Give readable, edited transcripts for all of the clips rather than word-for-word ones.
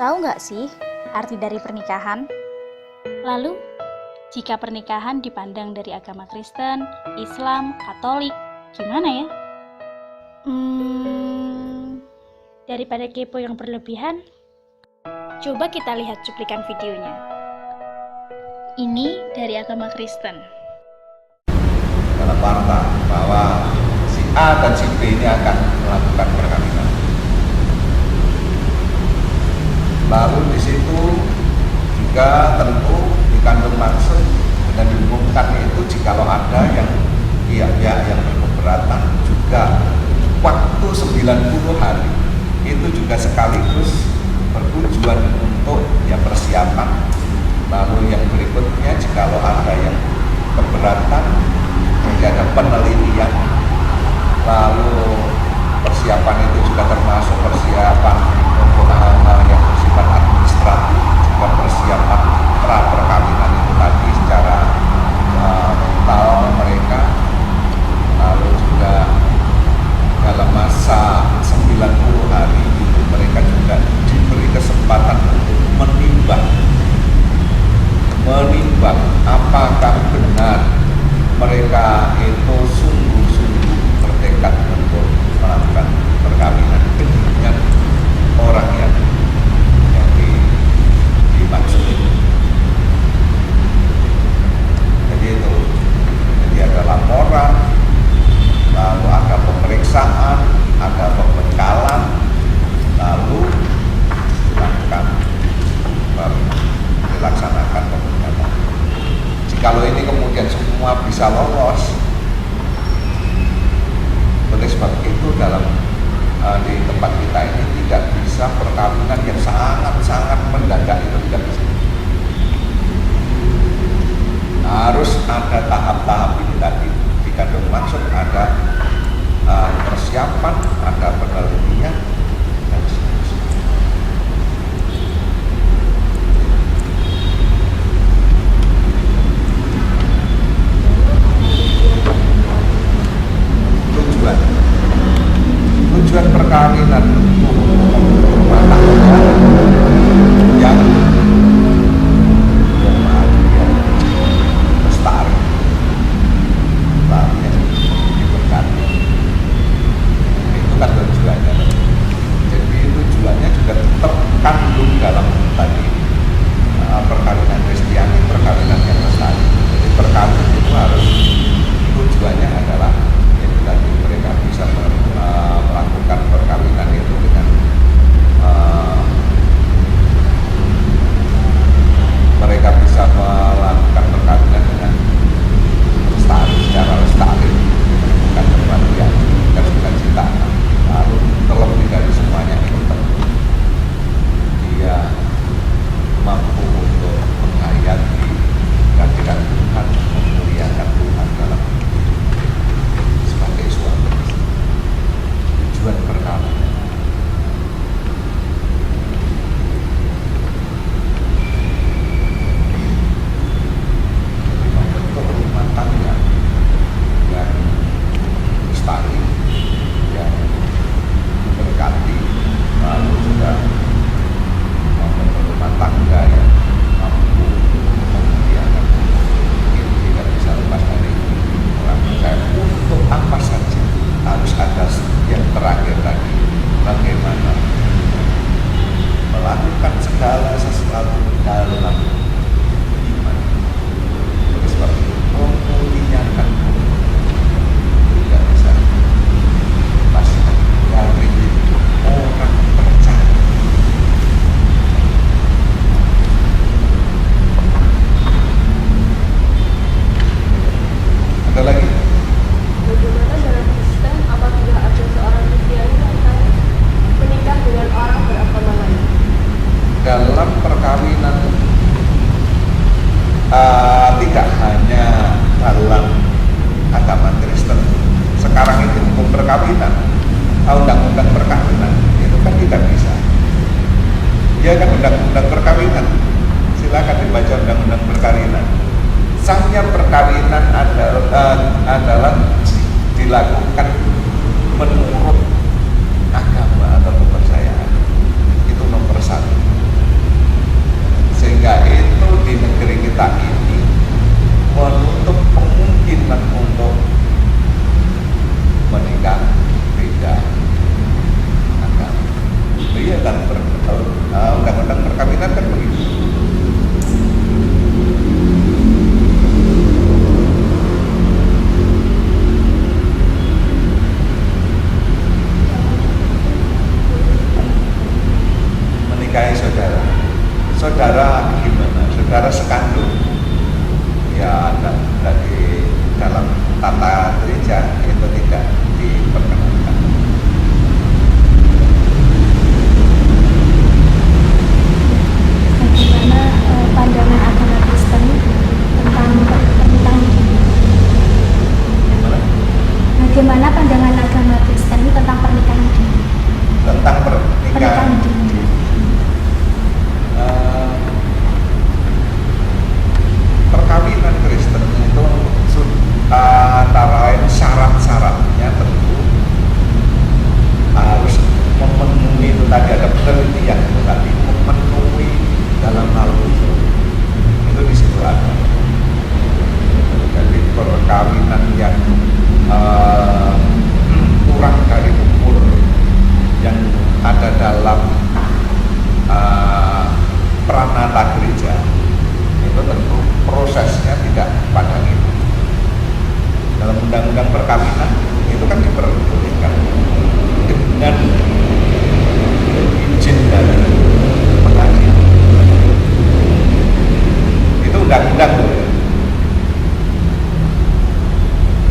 Tahu nggak sih arti dari pernikahan? Lalu, jika pernikahan dipandang dari agama Kristen, Islam, Katolik, gimana ya? Daripada kepo yang berlebihan, coba kita lihat cuplikan videonya. Ini dari agama Kristen. Dalam fakta bahwa si A dan si B ini akan melakukan perkawinan. Lalu di situ juga tentu dikandung maksud dan diumumkan itu jikalau ada yang pihak-pihak yang berkeberatan juga waktu 90 hari itu juga sekaligus bertujuan untuk ya persiapan. Lalu yang berikutnya jikalau ada yang keberatan jadi ada penelitian, lalu persiapan itu juga termasuk persiapan untuk hal-hal yang bersifat administratif, juga persiapan pra perkawinan itu tadi secara mental mereka, lalu juga dalam masa 90 hari itu mereka juga diberi kesempatan untuk menimbang apakah benar mereka itu sungguh-sungguh bertekad untuk melakukan perkawinan dengan orang yang dimaksud itu. Jadi ada laporan, lalu ada pemeriksaan, ada pembekalan, lalu dilaksanakan pemeriksaan. Jikalau ini kemudian semua bisa lolos, oleh sebab itu dalam di tempat kita ini tidak bisa perkawinan yang sangat-sangat mendadak, itu tidak bisa. Harus ada tahap-tahap ini tadi dikandung maksud, ada persiapan, ada penelitian dan seterusnya. Tujuan perkawinan rumah tangga yang lestari, lalu yang diberkati, itu kan tujuannya. Jadi tujuannya juga terkandung dalam tadi perkawinan Kristiani, perkawinan yang lestari. Jadi perkawinan itu harus tujuannya adalah itu tadi mereka bisa melakukan perkawinan itu dengan mereka bisa melakukan perkawinan dengan lestari, secara lestari, bukan kebahagiaan, bukan sukacita. Lalu terlebih dari semuanya itu tentu dia mampu untuk menghayati kehadiran Tuhan, memuliakan Tuhan dalam sebagai suami. Tujuan perkawinan. Membentuk rumah tangga yang lestari, yang berkati, lalu juga membentuk rumah tangga yang mampu memuliakan. Ini tidak bisa lepas dari orang percaya. Untuk apa saja harus ada yang terakhir tadi, bagaimana melakukan segala sesuatu dalam iman. Oleh sebab itu memuliakan tidak bisa lepaskan dari orang percaya. Ada lagi? Bagaimana dalam Kristen apabila ada seorang Kristiani yang menikah dengan orang beragama lain? Dalam perkawinan tidak hanya dalam agama Kristen. Sekarang itu hukum perkawinan, undang-undang perkawinan itu kan tidak bisa. Dia kan undang-undang perkawinan. Silakan dibaca undang-undang perkawinan. Sahnya perkawinan adalah dilakukan menurut agama atau kepercayaan. Itu nomor satu. sehingga itu di negeri kita ini menutup kemungkinan untuk menikah beda agama. Iya kan, undang-undang perkawinan kan begitu. Menikahi saudara gimana? Saudara sekandung ya dari dalam tata gereja itu tidak diperkenankan. Bagaimana pandangan agama Kristen tentang pernikahan dini? Bagaimana pandangan agama Kristen tentang pernikahan dini? Tentang pernikahan dini. Perkawinan Kristen itu antara lain syarat-syaratnya tentu harus memenuhi, itu tadi ada penelitian itu tadi, memenuhi dalam hal itu di situ ada. Jadi perkawinan yang kurang dari umur yang ada dalam pranata gereja itu tentu prosesnya tidak pada itu. Dalam undang-undang perkawinan itu kan diperbolehkan dengan izin dari pengadilan. Itu undang-undang tuh ya.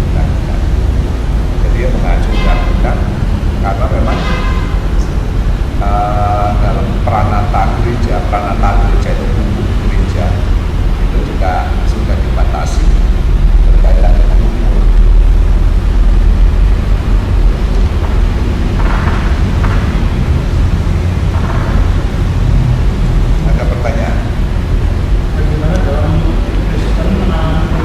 Undang-undang. Jadi dia mengacu undang-undang karena memang dalam pranata gereja itu hukum gereja itu juga sudah dibatasi berkaitan dengan umur. Ada pertanyaan? Bagaimana dalam Kristen menanggapi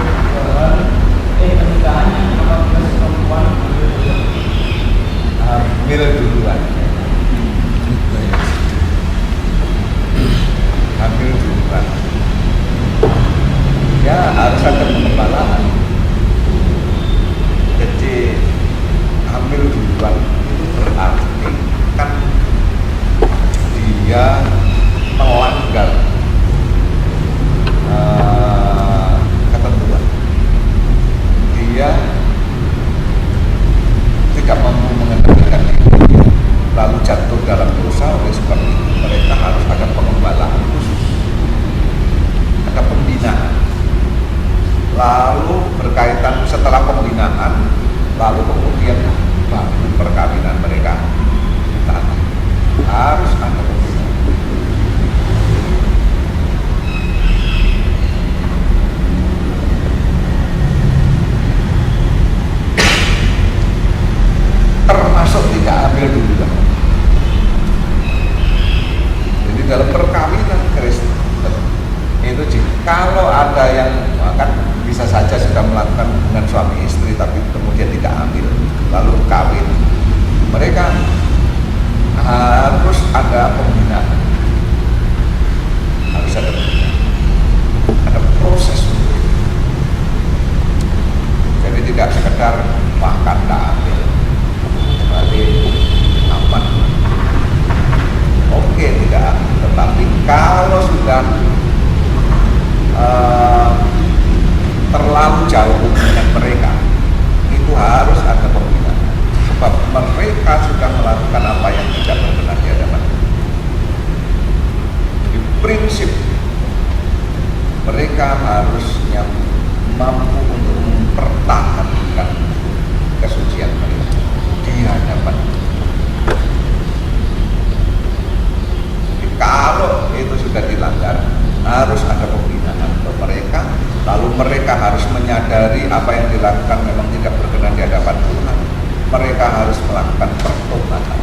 pernikahan yang apabila perempuan Hamil duluan. Hamil duluan. Ya harus ada pengembalaan. Jadi hamil duluan itu berarti kan dia melanggar ketentuan. Dia tidak mampu mengendalikan diri, lalu jatuh dalam dosa. Oleh sebab itu mereka harus ada pengembalaan khusus, ada pembinaan. Lalu berkaitan setelah pembinaan, lalu kemudian baru perkawinan mereka ditata. Harus ada pembinaan. Termasuk tidak ambil dulu. Jadi dalam perkawinan Kristen itu kalau ada yang akan bisa saja sudah melakukan hubungan suami istri tapi kemudian tidak ambil lalu kawin, mereka harus ada pembinaan, harus ada pembinaan, ada proses untuk itu. Jadi tidak sekedar makan tak ambil berarti aman. Oke, tidak ambil, tetapi kalau sudah terlalu jauh dengan mereka, itu harus ada pembinaan. Sebab mereka sudah melakukan apa yang tidak berkenan di hadapan. Jadi prinsip mereka harusnya mampu untuk mempertahankan kesucian mereka di hadapan. Jadi kalau itu sudah dilanggar, harus ada pembinaan untuk mereka. Lalu mereka harus menyadari apa yang dilakukan memang tidak berkenan di hadapan Tuhan. Mereka harus melakukan pertobatan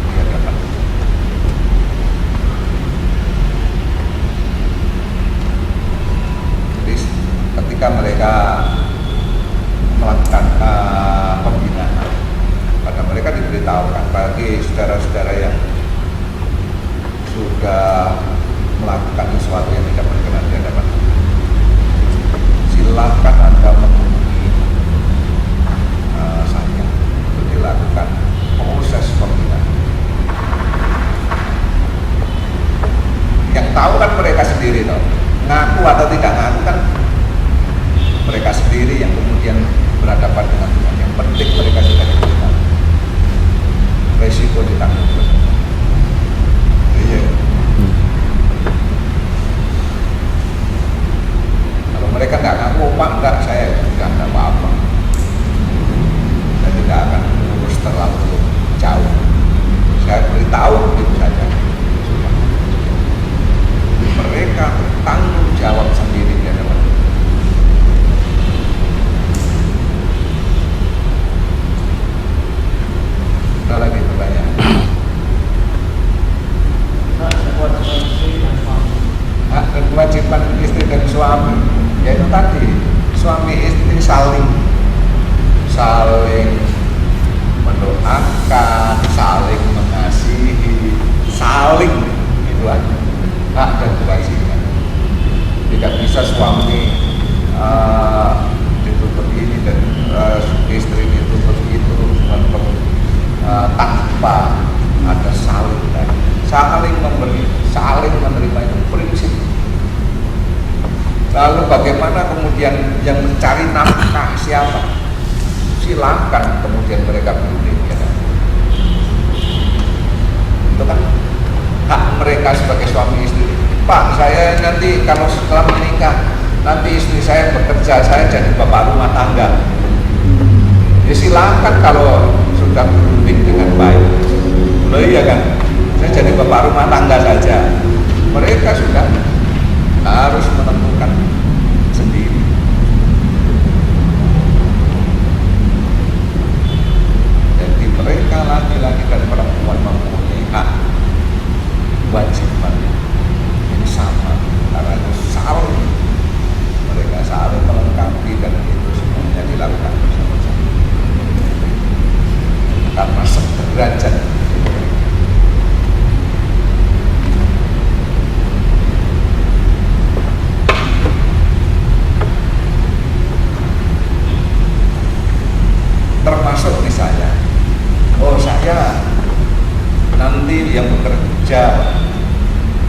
di hadapan Tuhan. Jadi ketika mereka melakukan pembinaan, pada mereka diberitahukan bagi saudara-saudara yang sudah melakukan melakukan sesuatu yang tidak berkenan di hadapan Tuhan, silakan Anda menghubungi saya untuk dilakukan proses pembinaan. Yang tahu kan mereka sendiri toh, ngaku atau tidak ngaku kan mereka sendiri yang kemudian berhadapan dengan Tuhan. Yang penting mereka sudah diberikan resiko ditanggung. Iya. Kalau mereka nggak ngaku, Pak, enggak, saya juga nggak apa-apa. Saya tidak akan urus terlalu jauh. Saya beritahu begitu saja. Mereka tanggung jawab sendiri di hadapan Tuhan. Ada lagi pertanyaan? Hak dan kewajiban istri dan suami, yaitu tadi suami istri saling mendoakan, saling mengasihi, saling itu aja. Hak dan kewajiban. Tidak bisa suami ditutup ini dan istri ditutup itu tanpa ada saling memberi, saling menerima, itu prinsip. Lalu bagaimana kemudian yang mencari nafkah siapa? Silakan kemudian mereka pilih, ya kan? Itu kan hak mereka sebagai suami istri. Pak, saya nanti kalau setelah menikah, nanti istri saya bekerja, saya jadi bapak rumah tangga. Ya silakan kalau sudah berunding dengan baik. Loh iya kan, saya jadi bapak rumah tangga saja. Mereka sudah harus menentukan sendiri. Jadi mereka laki-laki dan perempuan mempunyai hak kewajiban ini sama, karena itu saling, mereka saling melengkapi dan itu semuanya dilakukan bersama-sama karena sederajat. Termasuk misalnya, saya nanti yang bekerja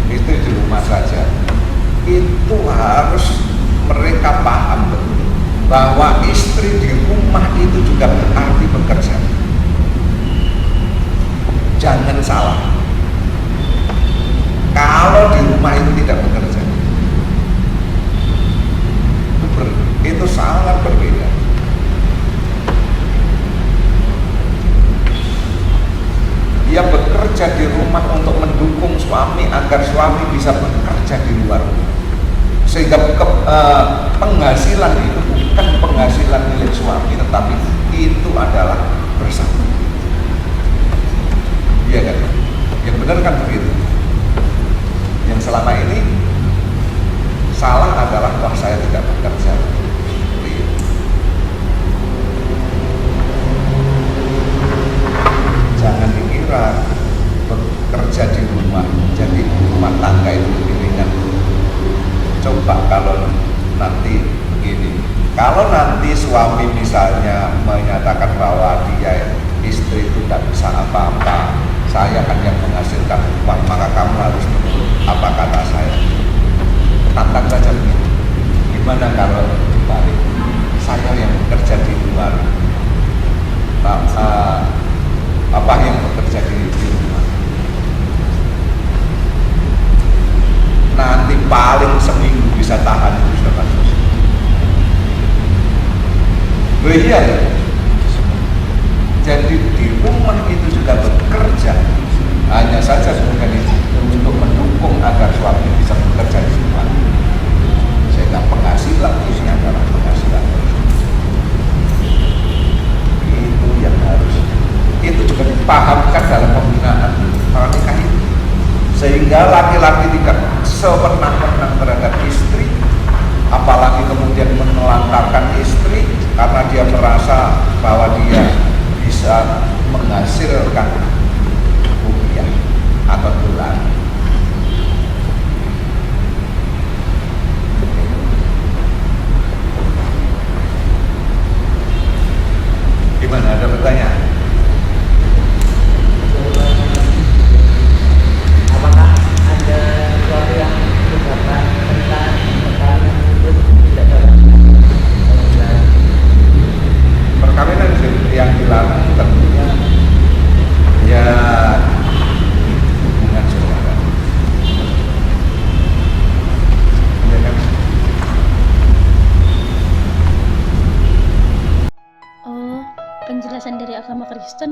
itu di rumah saja, itu harus mereka paham betul bahwa istri di rumah itu juga berarti bekerja. Jangan salah, kalau di rumah itu tidak bekerja, itu sangat berbeda. Dia bekerja di rumah untuk mendukung suami agar suami bisa bekerja di luar rumah, sehingga penghasilan itu bukan penghasilan milik suami, tetapi itu adalah bersama. Iya kan? Yang benar kan begitu. Yang selama ini salah adalah, wah saya tidak bekerja. Jangan dikira bekerja di rumah, jadi rumah tangga itu lebih ringan. Coba kalau nanti begini, kalau nanti suami misalnya menyatakan bahwa dia istri itu tidak bisa apa-apa, saya kan yang menghasilkan uang, maka kamu harus menurut apa kata saya. Tantang saja begitu. Gimana kalau dibalik, saya yang bekerja di luar, apa yang bekerja di rumah, nanti paling seminggu bisa tahan itu sudah bagus. Iya, jadi di rumah itu sudah bekerja, hanya saja sebenarnya untuk mendukung agar suami bisa bekerja di rumah, sehingga penghasilan ini adalah penghasilan itu yang harus. Itu juga dipahamkan dalam pembinaan pernikahan itu, sehingga laki-laki tidak sewenang-wenang terhadap istri, apalagi kemudian menelantarkan istri karena dia merasa bahwa dia bisa menghasilkan rupiah atau dolar.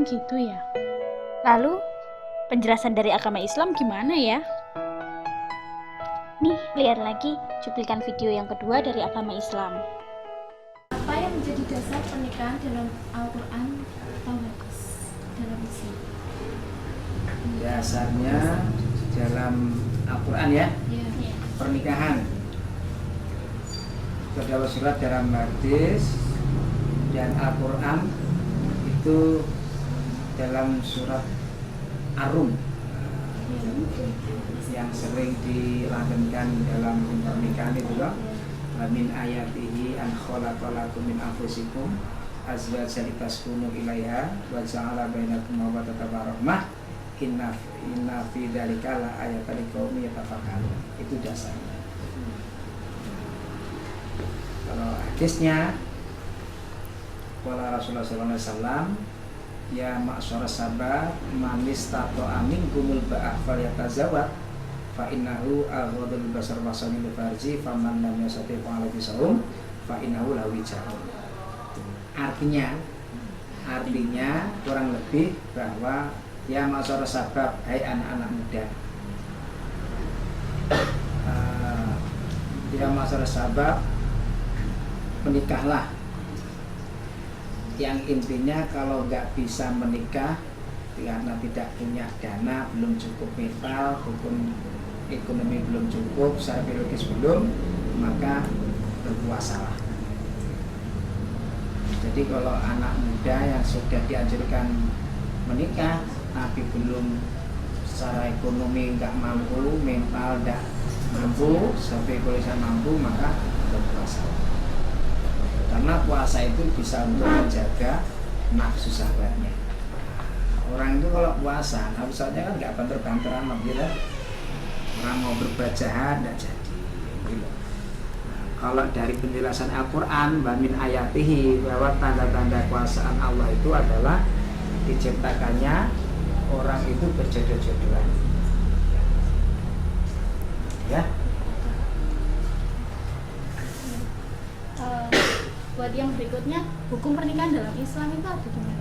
gitu ya. Lalu, penjelasan dari agama Islam gimana ya? Nih, lihat lagi cuplikan video yang kedua dari agama Islam. Apa yang menjadi dasar pernikahan dalam Al-Quran atau hadis dalam Islam? Dasarnya dalam Al-Quran ya, pernikahan itu adalah surat dalam hadis, dan Al-Quran itu dalam surat Ar-Rum yang sering dilantunkan dalam pernikahan itu loh. Min ayatihi an khalaqalakum min anfusikum azwajan litaskunu ilaiha wa ja'ala bainakum mawaddatan wa rahmah inna fi dzalika la ayatan liqaumin yatafakkarun. Itu dasarnya. Kalau hadisnya, qala Rasulullah sallallahu alaihi wasallam, ya ma'syara sabab man istata'a minkumul ba'a falyatazawwaj fa innahu aghadul basar wa samil farji faman lam yastati' fa alaihi saum fa innahu la wijahu. Artinya kurang lebih bahwa ya ma'syara sabab, hai anak-anak muda, ya ma'syara sabab, menikahlah. Yang intinya kalau nggak bisa menikah karena tidak punya dana, belum cukup mental, hukum ekonomi belum cukup, secara biologis belum, maka berpuasalah. Jadi kalau anak muda yang sudah dianjurkan menikah tapi belum secara ekonomi nggak mampu, mental nggak mampu, sampai biologis mampu, maka berpuasalah. Karena puasa itu bisa untuk menjaga nafsu syahwatnya. Orang itu kalau puasa, nafsunya kan nggak banter-banteran, gitu. Orang mau berbuat jahat nggak jadi. Gitu. Nah, kalau dari penjelasan Al-Quran, min ayatihi, bahwa tanda-tanda kuasaan Allah itu adalah diciptakannya orang itu berjodoh-jodohan. Ya. Buat yang berikutnya, hukum pernikahan dalam Islam itu ada gimana?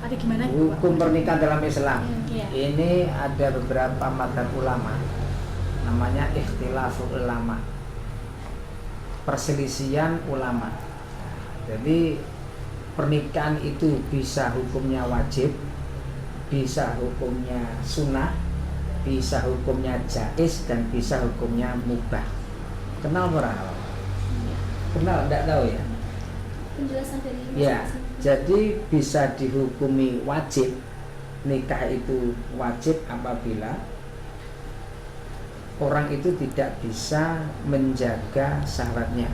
Ada gimana? Hukum pernikahan dalam Islam, Iya. ini ada beberapa mazhab ulama, namanya ikhtilaful ulama, perselisihan ulama. Jadi pernikahan itu bisa hukumnya wajib, bisa hukumnya sunnah, bisa hukumnya jaiz, dan bisa hukumnya mubah. Kenal moral? Kenal? Tidak tahu ya? Penjelasan dari Ya, jadi bisa dihukumi wajib. Nikah itu wajib apabila orang itu tidak bisa menjaga syahwatnya,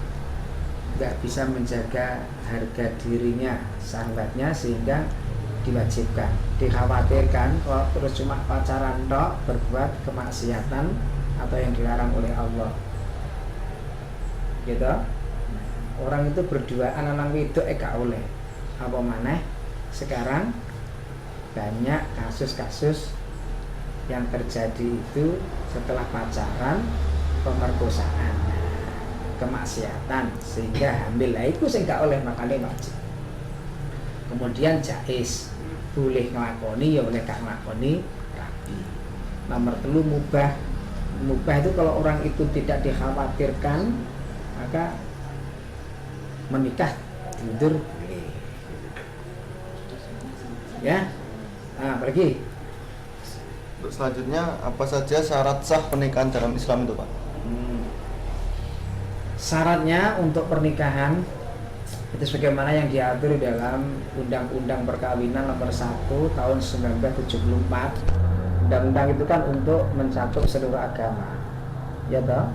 nggak bisa menjaga harga dirinya, syahwatnya, sehingga diwajibkan. Dikhawatirkan kalau terus cuma pacaran tok, berbuat kemaksiatan atau yang dilarang oleh Allah, gitu. Orang itu berduaan anak wedok gak oleh. Apa maneh sekarang banyak kasus-kasus yang terjadi itu setelah pacaran, pemerkosaan, kemaksiatan, sehingga hamil. Lah iku sing gak oleh, makanya wajib. Kemudian jaiz, boleh ngelakoni ya oleh gak ngelakoni, rabi. Nomor 3 mubah. Mubah itu kalau orang itu tidak dikhawatirkan, maka menikah diundur boleh. Ya. Nah, pergi. Untuk selanjutnya, apa saja syarat sah pernikahan dalam Islam itu, Pak? Syaratnya untuk pernikahan itu sebagaimana yang diatur dalam Undang-Undang Perkawinan Nomor 1 Tahun 1974. Undang-undang itu kan untuk mencakup seluruh agama, ya toh?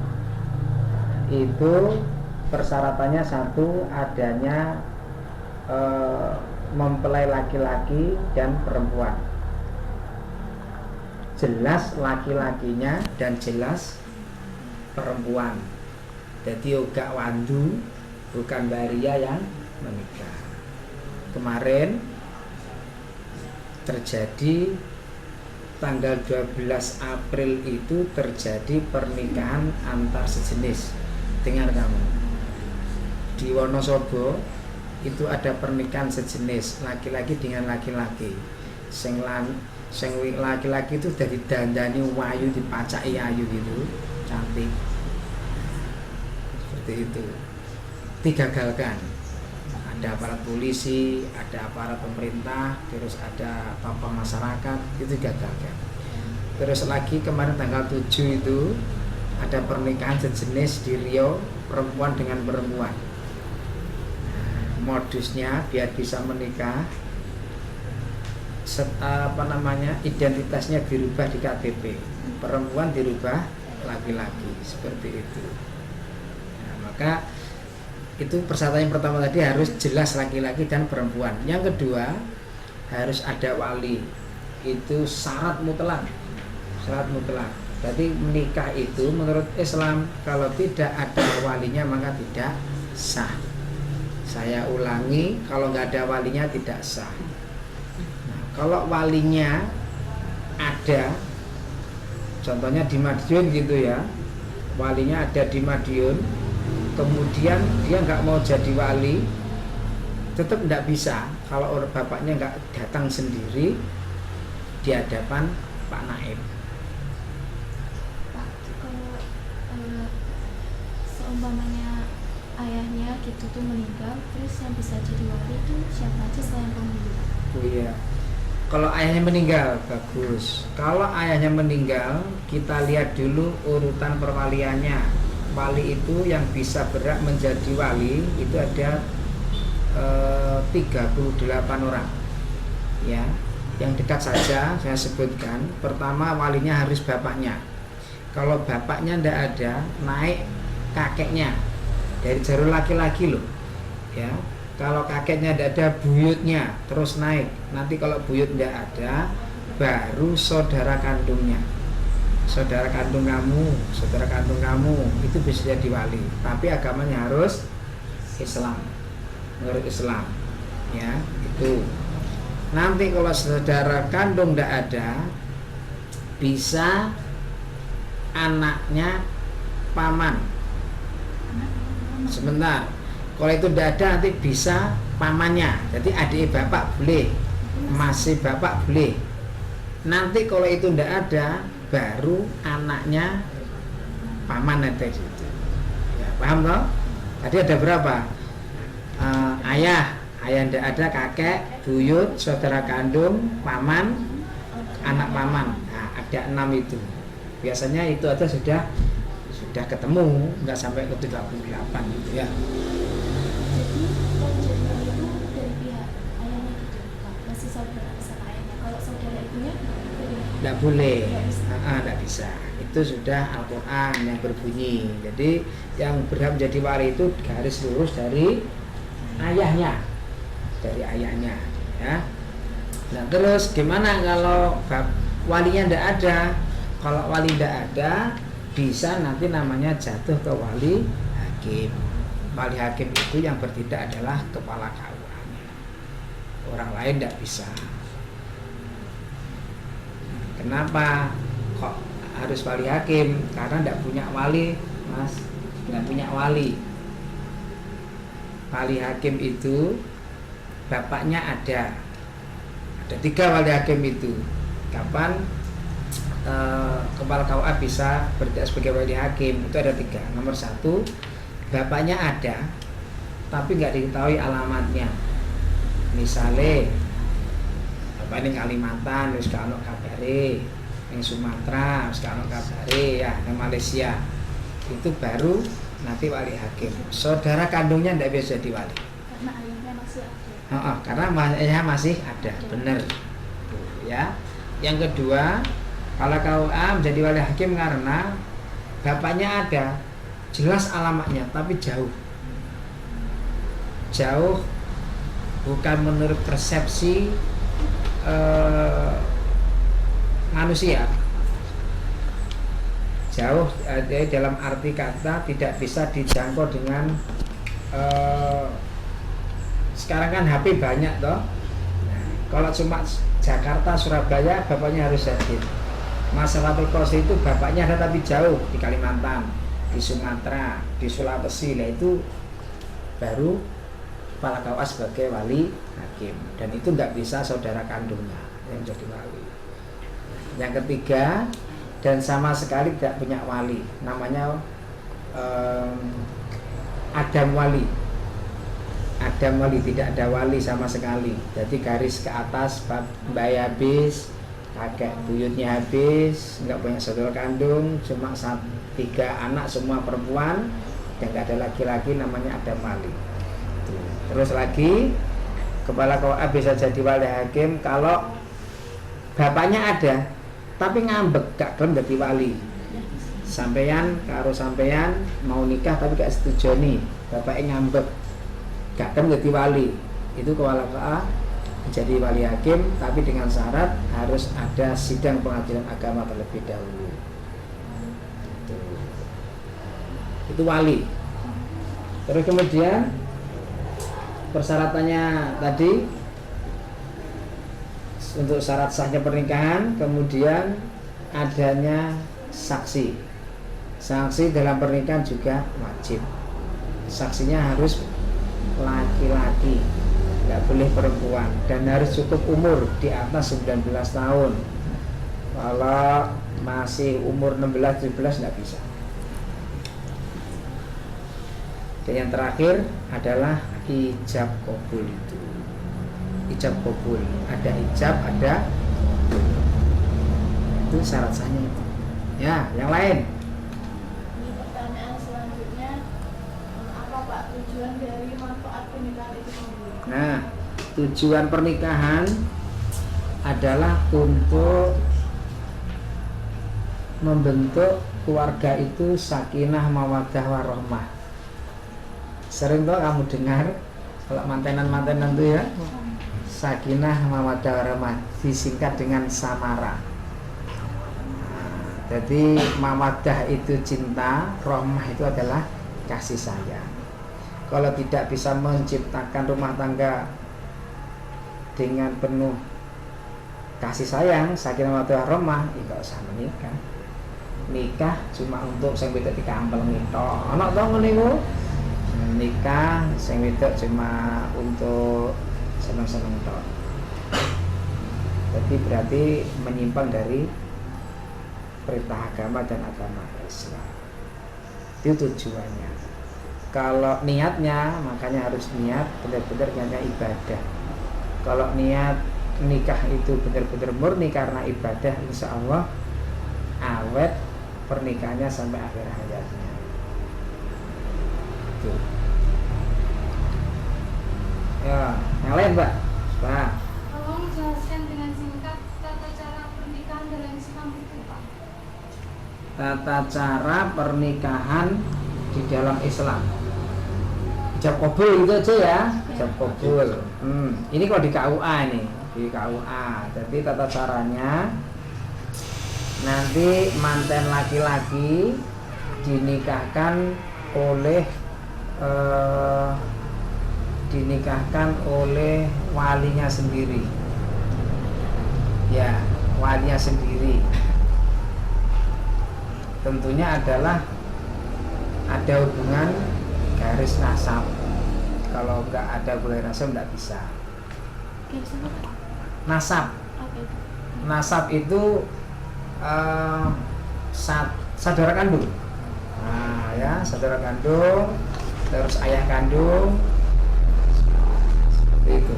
Itu persyaratannya satu, adanya mempelai laki-laki dan perempuan, jelas laki-lakinya dan jelas perempuan. Jadi gak wandu, bukan baria yang menikah. Kemarin terjadi tanggal 12 April itu terjadi pernikahan antar sejenis. Dengar kamu, di Wonosobo itu ada pernikahan sejenis, laki-laki dengan laki-laki. sing laki-laki itu udah didandani wayu, dipacai ayu gitu, cantik. Seperti itu. Digagalkan. Ada aparat polisi, ada aparat pemerintah, terus ada tokoh masyarakat, itu digagalkan. Terus lagi kemarin tanggal 7 itu ada pernikahan sejenis di Riau, perempuan dengan perempuan. Modusnya biar bisa menikah, identitasnya dirubah di KTP, perempuan dirubah laki-laki, seperti itu. Nah, maka itu persyaratnya yang pertama tadi harus jelas laki-laki dan perempuan. Yang kedua harus ada wali, itu syarat mutlak. Jadi menikah itu menurut Islam kalau tidak ada walinya maka tidak sah. Saya ulangi, kalau nggak ada walinya tidak sah. Nah, kalau walinya ada, contohnya di Madiun gitu ya, walinya ada di Madiun, kemudian dia nggak mau jadi wali, tetap nggak bisa kalau bapaknya nggak datang sendiri di hadapan Pak Naib. Pak, kalau seumpamanya ayahnya gitu tuh meninggal, terus yang bisa jadi wali itu siapa aja selain penghulu? Oh iya, kalau ayahnya meninggal bagus. Kalau ayahnya meninggal, kita lihat dulu urutan perwaliannya. Wali itu yang bisa berhak menjadi wali itu ada 38 orang ya. Yang dekat saja saya sebutkan. Pertama, walinya harus bapaknya. Kalau bapaknya tidak ada, naik kakeknya dari jalur laki-laki loh ya. Kalau kakeknya tidak ada, buyutnya terus naik. Nanti kalau buyut tidak ada, baru saudara kandungnya. Saudara kandung kamu itu bisa jadi wali, tapi agamanya harus Islam, menurut Islam ya. Itu nanti kalau saudara kandung tidak ada, bisa anaknya paman. Sebentar, kalau itu tidak ada nanti bisa pamannya. Jadi adik bapak boleh, masih bapak boleh. Nanti kalau itu tidak ada, baru anaknya paman nanti gitu. Ya, paham toh? Tadi ada berapa? Ayah tidak ada, kakek, buyut, saudara kandung, paman, anak paman. Nah, ada 6 itu. Biasanya itu aja sudah ketemu, nggak sampai ke 38 gitu ya. Jadi yang jadi wali itu dari pihak ayahnya gitu, Pak, masih saudara sama ayahnya. Kalau saudara ibunya Tidak boleh, tidak bisa. Itu sudah Al-Quran yang berbunyi. Jadi yang berhak menjadi wali itu garis lurus dari ayahnya, ya. Nah terus gimana kalau walinya tidak ada? Kalau wali tidak ada, bisa nanti namanya jatuh ke wali hakim. Wali hakim itu yang bertindak adalah kepala KUA-nya. Orang lain tidak bisa. Kenapa kok harus wali hakim? Karena tidak punya wali, Mas. Tidak punya wali. Wali hakim itu bapaknya ada 3 wali hakim itu. Kapan kepala KUA bisa bertindak sebagai wali hakim? Itu ada 3. Nomor 1, bapaknya ada tapi nggak diketahui alamatnya. Misalnya bapak ini Kalimantan, terus gak ono kabare, yang Sumatera, terus gak ono kabare, ya, yang Malaysia. Itu baru nanti wali hakim. Saudara kandungnya tidak bisa jadi wali. karena ayahnya masih ada. Karena ayahnya masih ada, benar. Ya. Yang kedua, kalau KUA menjadi wali hakim karena bapaknya ada, jelas alamatnya, tapi jauh. Jauh bukan menurut persepsi manusia, jauh dalam arti kata tidak bisa dijangkau dengan sekarang kan HP banyak toh. Nah, kalau cuma Jakarta, Surabaya, bapaknya harus hadir. Masyarakat Kosi itu bapaknya ada tapi jauh di Kalimantan, di Sumatera, di Sulawesi. Nah itu baru kepala KUA sebagai wali hakim, dan itu nggak bisa saudara kandungnya. yang menjadi wali. Yang ketiga, dan sama sekali tidak punya wali, namanya Adam wali. Adam wali, tidak ada wali sama sekali. Jadi garis ke atas, bayi habis, kakek buyutnya habis, nggak punya saudara kandung, cuma 3 anak semua perempuan, dan nggak ada laki-laki, namanya Adam wali. Terus lagi, kepala KUA bisa jadi wali hakim kalau bapaknya ada tapi ngambek, gak gelem jadi wali. Sampeyan karo sampeyan mau nikah tapi gak setuju nih, bapaknya ngambek, gak gelem jadi wali. Itu kepala KUA menjadi wali hakim, tapi dengan syarat harus ada sidang pengadilan agama terlebih dahulu. Itu wali. Terus kemudian persyaratannya tadi untuk syarat sahnya pernikahan, kemudian adanya saksi. Saksi dalam pernikahan juga wajib. Saksinya harus laki-laki, nggak boleh perempuan, dan harus cukup umur di atas 19 tahun. Kalau masih umur 16-17 nggak bisa. Dan yang terakhir adalah ijab qabul. Itu ijab qabul, ada ijab, ada qabul. Itu syarat sahnya itu. Ya, yang lain. Ini pertanyaan selanjutnya, apa Pak tujuan dari manfaat pernikahan itu sendiri? Nah, tujuan pernikahan adalah untuk membentuk keluarga itu sakinah mawaddah warahmah. Sering tuh kamu dengar kalau mantenan-mantenan tuh ya, sakinah mawaddah warahmah, disingkat dengan samara. Jadi mawaddah itu cinta, rahmah itu adalah kasih sayang. Kalau tidak bisa menciptakan rumah tangga dengan penuh kasih sayang, sakinah mawaddah warahmah, ya nggak usah menikah. Nikah cuma untuk sing wedok dikampel ngitok. Ana to ngene iku. Nikah sing wedok cuma untuk senang-senang tok. Jadi berarti menyimpang dari perintah agama dan agama Islam. Itu tujuannya. Kalau niatnya, makanya harus niat benar-benar niatnya ibadah. Kalau niat nikah itu benar-benar murni karena ibadah, insya Allah awet pernikahannya sampai akhir hayatnya. Itu. Ya, yang lain Mbak. Pak. Tolong jelaskan dengan singkat tata cara pernikahan dalam Islam itu Pak. Tata cara pernikahan di dalam Islam. Ijab qabul itu aja ya. Ijab qabul. Ini kalau di KUA nih, di KUA. Jadi tata caranya nanti manten laki-laki dinikahkan oleh walinya sendiri. Ya, walinya sendiri. Tentunya adalah ada hubungan garis nasab. Kalau nggak ada hubungan nasab nggak bisa. Nasab. Nasab itu saudara kandung. Nah, ya, saudara kandung, terus ayah kandung. Seperti itu.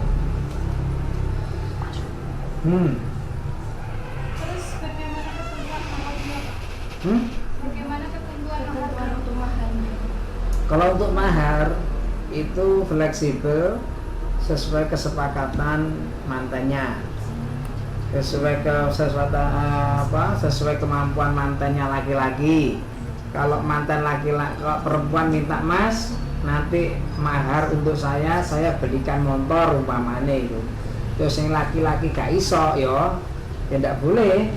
Terus bagaimana ketentuan maharnya Pak? Bagaimana ketentuan untuk maharnya? Kalau untuk mahar itu fleksibel sesuai kesepakatan mantannya, sesuai kemampuan mantannya laki-laki. Kalau mantan laki-laki, kalau perempuan minta emas, nanti mahar untuk saya belikan motor umpamanya itu. Terus yang laki-laki gak iso ya tidak boleh.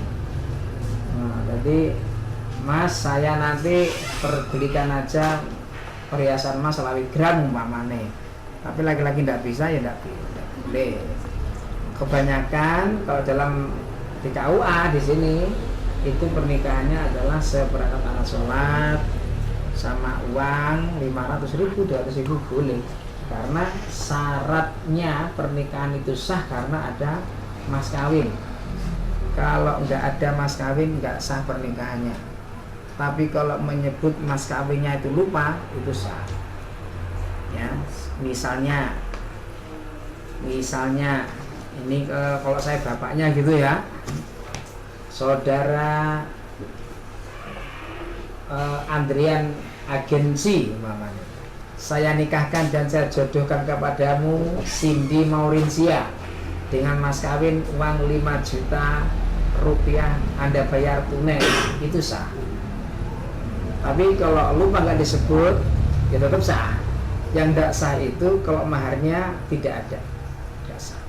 Nah, jadi mas saya nanti belikan aja perhiasan emas selawi gram umpamanya. Tapi laki-laki tidak bisa ya tidak boleh. Kebanyakan kalau dalam di KUA di sini itu pernikahannya adalah seperangkat alat sholat sama uang 500.000, 200.000 boleh, karena syaratnya pernikahan itu sah karena ada mas kawin. Kalau nggak ada mas kawin nggak sah pernikahannya. Tapi kalau menyebut mas kawinnya itu lupa, itu sah. Ya, misalnya ini kalau saya bapaknya gitu ya, saudara Andrian Agensi umpamanya, saya nikahkan dan saya jodohkan kepadamu Cindy Maurinsia dengan mas kawin uang 5 juta rupiah, Anda bayar tunai, itu sah. Tapi kalau lupa nggak disebut, ya tetap sah. Yang tidak sah itu kalau maharnya tidak ada, tidak sah.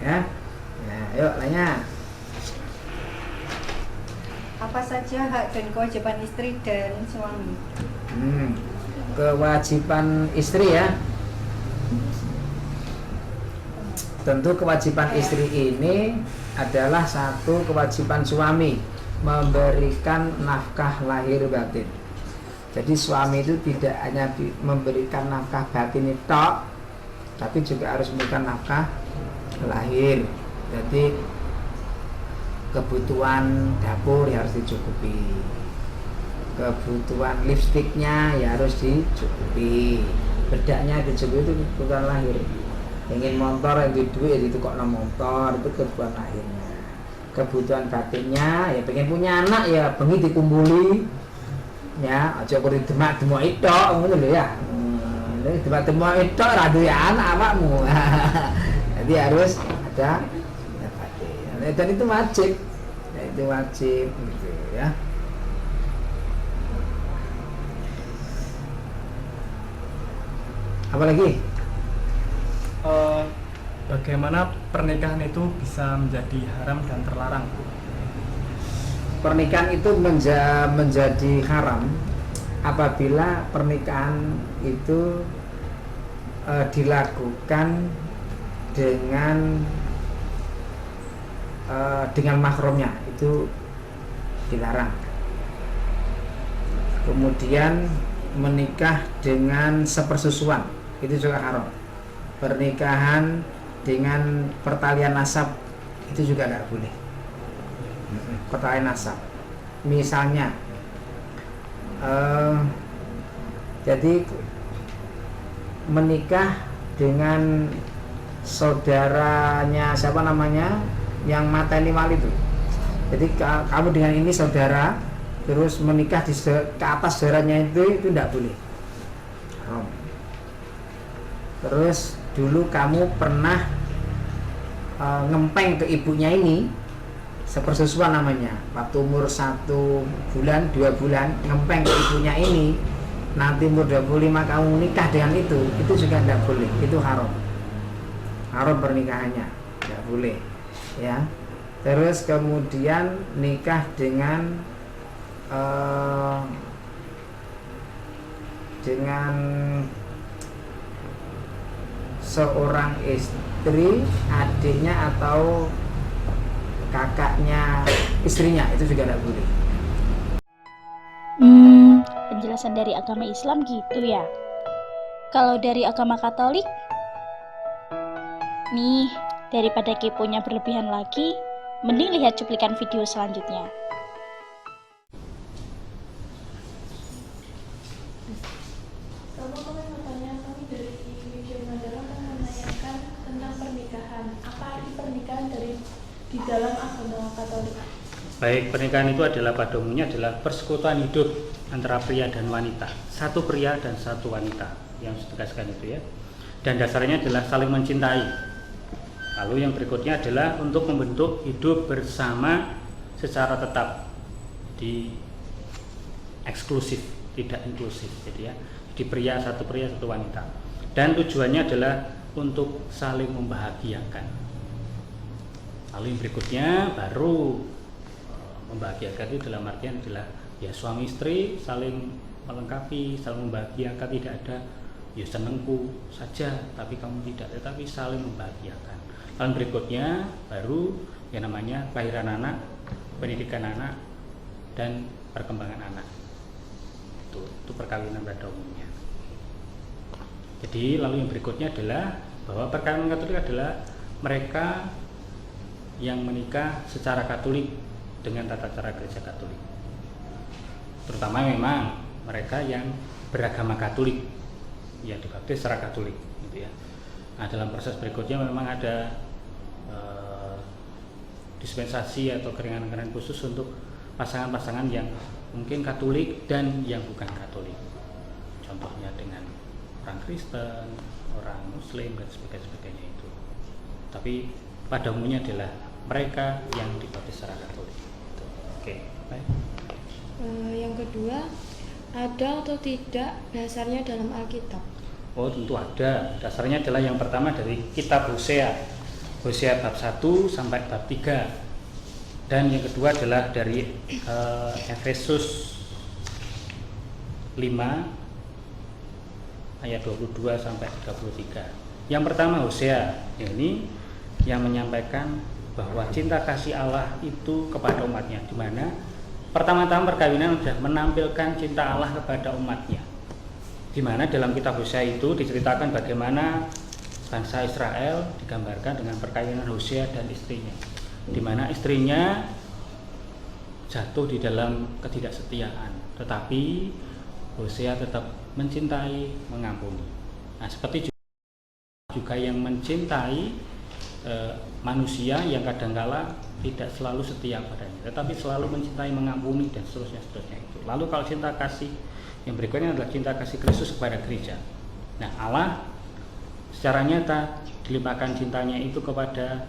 Ya, nah, yuk tanya. Apa saja hak dan kewajiban istri dan suami? Kewajiban istri ya. Tentu kewajiban istri ini adalah satu kewajiban suami, memberikan nafkah lahir batin. Jadi suami itu tidak hanya memberikan nafkah batin itu, tapi juga harus memberikan nafkah lahir. Jadi kebutuhan dapur ya harus dicukupi, kebutuhan lipstiknya ya harus dicukupi, bedaknya dicukupi, itu kebutuhan lahir. Ingin motor yang duit itu kok motor, itu kebutuhan lahirnya. Kebutuhan batinnya ya pengen punya anak ya bengi dikumpuli ya, aja kok demak-demak itu ngono lho ya. Demak-demak itu ra duwe anak awakmu. Jadi harus ada batin. Dan itu wajib. Ya, itu wajib gitu ya. Apa lagi? Bagaimana pernikahan itu bisa menjadi haram dan terlarang? Pernikahan itu menjadi haram apabila pernikahan itu dilakukan dengan mahramnya, itu dilarang. Kemudian menikah dengan sepersusuan, itu juga haram. Pernikahan dengan pertalian nasab, itu juga tidak boleh. Pertalian nasab, misalnya jadi menikah dengan saudaranya siapa namanya yang mateni wali itu. Jadi kamu dengan ini saudara, terus menikah ke atas saudaranya itu tidak boleh. Terus dulu kamu pernah ngempeng ke ibunya ini, sepersusuan namanya, waktu umur 1 bulan 2 bulan ngempeng ke ibunya ini, nanti umur 25 kamu nikah dengan itu juga tidak boleh, itu haram pernikahannya, tidak boleh ya. Terus kemudian nikah dengan seorang istri, adiknya atau kakaknya istrinya, itu juga tidak boleh. Penjelasan dari agama Islam gitu ya. Kalau dari agama Katolik, nih daripada keponya berlebihan lagi, mending lihat cuplikan video selanjutnya. Di dalam agama Katolik. Baik, pernikahan itu adalah pada umumnya adalah persekutuan hidup antara pria dan wanita, satu pria dan satu wanita yang ditegaskan itu ya. Dan dasarnya adalah saling mencintai. Lalu yang berikutnya adalah untuk membentuk hidup bersama secara tetap, di eksklusif, tidak inklusif, jadi ya. Di pria satu wanita. Dan tujuannya adalah untuk saling membahagiakan. Lalu yang berikutnya baru membahagiakan itu dalam artian adalah ya suami istri saling melengkapi, saling membahagiakan, tidak ada ya senengku saja tapi kamu tidak, tetapi saling membahagiakan. Lalu berikutnya baru yang namanya kelahiran anak, pendidikan anak, dan perkembangan anak. Itu perkawinan pada umumnya. Jadi lalu yang berikutnya adalah bahwa perkawinan Katolik adalah mereka yang menikah secara Katolik dengan tata cara gereja Katolik. Terutama memang mereka yang beragama Katolik, yang dibaptis secara Katolik, gitu ya. Nah, dalam proses berikutnya memang ada dispensasi atau keringanan-keringanan khusus untuk pasangan-pasangan yang mungkin Katolik dan yang bukan Katolik. Contohnya dengan orang Kristen, orang Muslim dan sebagainya itu. Tapi pada umumnya adalah mereka yang dibaptis secara Katolik. Oke, baik. Yang kedua, ada atau tidak dasarnya dalam Alkitab? Oh, tentu ada. Dasarnya adalah yang pertama dari kitab Hosea. Hosea bab 1 sampai bab 3. Dan yang kedua adalah dari Efesus 5 ayat 22 sampai 33. Yang pertama Hosea, ini yang menyampaikan bahwa cinta kasih Allah itu kepada umatnya, di mana pertama-tama perkawinan sudah menampilkan cinta Allah kepada umatnya. Di mana dalam kitab Hosea itu diceritakan bagaimana bangsa Israel digambarkan dengan perkawinan Hosea dan istrinya, di mana istrinya jatuh di dalam ketidaksetiaan, tetapi Hosea tetap mencintai, mengampuni. Nah, seperti juga yang mencintai manusia yang kadangkala tidak selalu setia padanya, tetapi selalu mencintai, mengampuni dan seterusnya itu. Lalu kalau cinta kasih yang berikutnya adalah cinta kasih Kristus kepada gereja. Nah, Allah secara nyata dilimpahkan cintanya itu kepada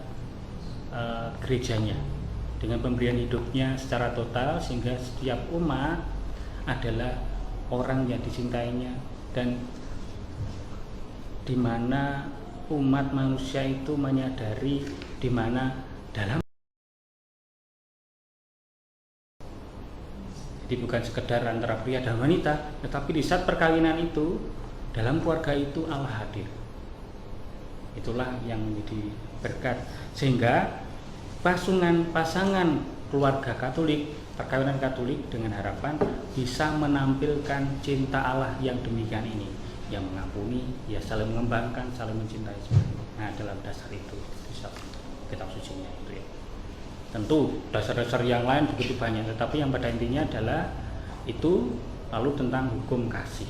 gerejanya dengan pemberian hidupnya secara total, sehingga setiap umat adalah orang yang dicintainya, dan di mana umat manusia itu menyadari di mana dalam, jadi bukan sekedar antara pria dan wanita, tetapi di saat perkawinan itu dalam keluarga itu Allah hadir. Itulah yang menjadi berkat, sehingga pasangan keluarga Katolik, perkawinan Katolik dengan harapan bisa menampilkan cinta Allah yang demikian ini, yang mengampuni, ya saling mengembangkan, saling mencintai. Nah, dalam dasar itu bisa kitab sucinya itu ya. Tentu dasar-dasar yang lain begitu banyak, tetapi yang pada intinya adalah itu. Lalu tentang hukum kasih,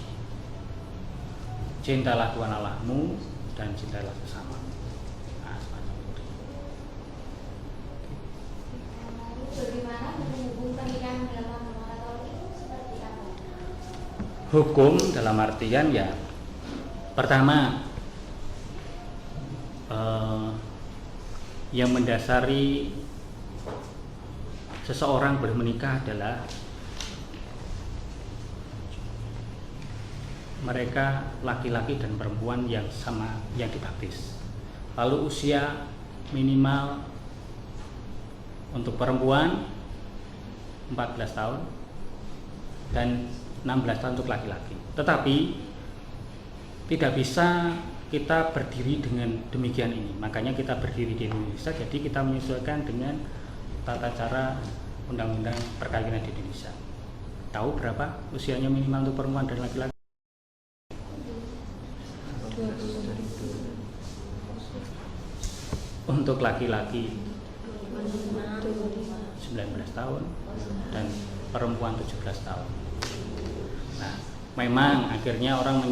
cintalah Tuhan Allahmu dan cintalah sesama. Nah, semacam itu. Bagaimana hukum pernikahan dalam agama Katolik itu seperti apa? Hukum dalam artian ya, pertama yang mendasari seseorang bermenikah adalah mereka laki-laki dan perempuan yang sama, yang dibaptis. Lalu usia minimal untuk perempuan 14 tahun dan 16 tahun untuk laki-laki. Tetapi tidak bisa kita berdiri dengan demikian ini. Makanya kita berdiri di Indonesia, jadi kita menyesuaikan dengan tata cara undang-undang perkawinan di Indonesia. Tahu berapa usianya minimal untuk perempuan dan laki-laki? Untuk laki-laki 19 tahun dan perempuan 17 tahun. Nah, memang akhirnya orang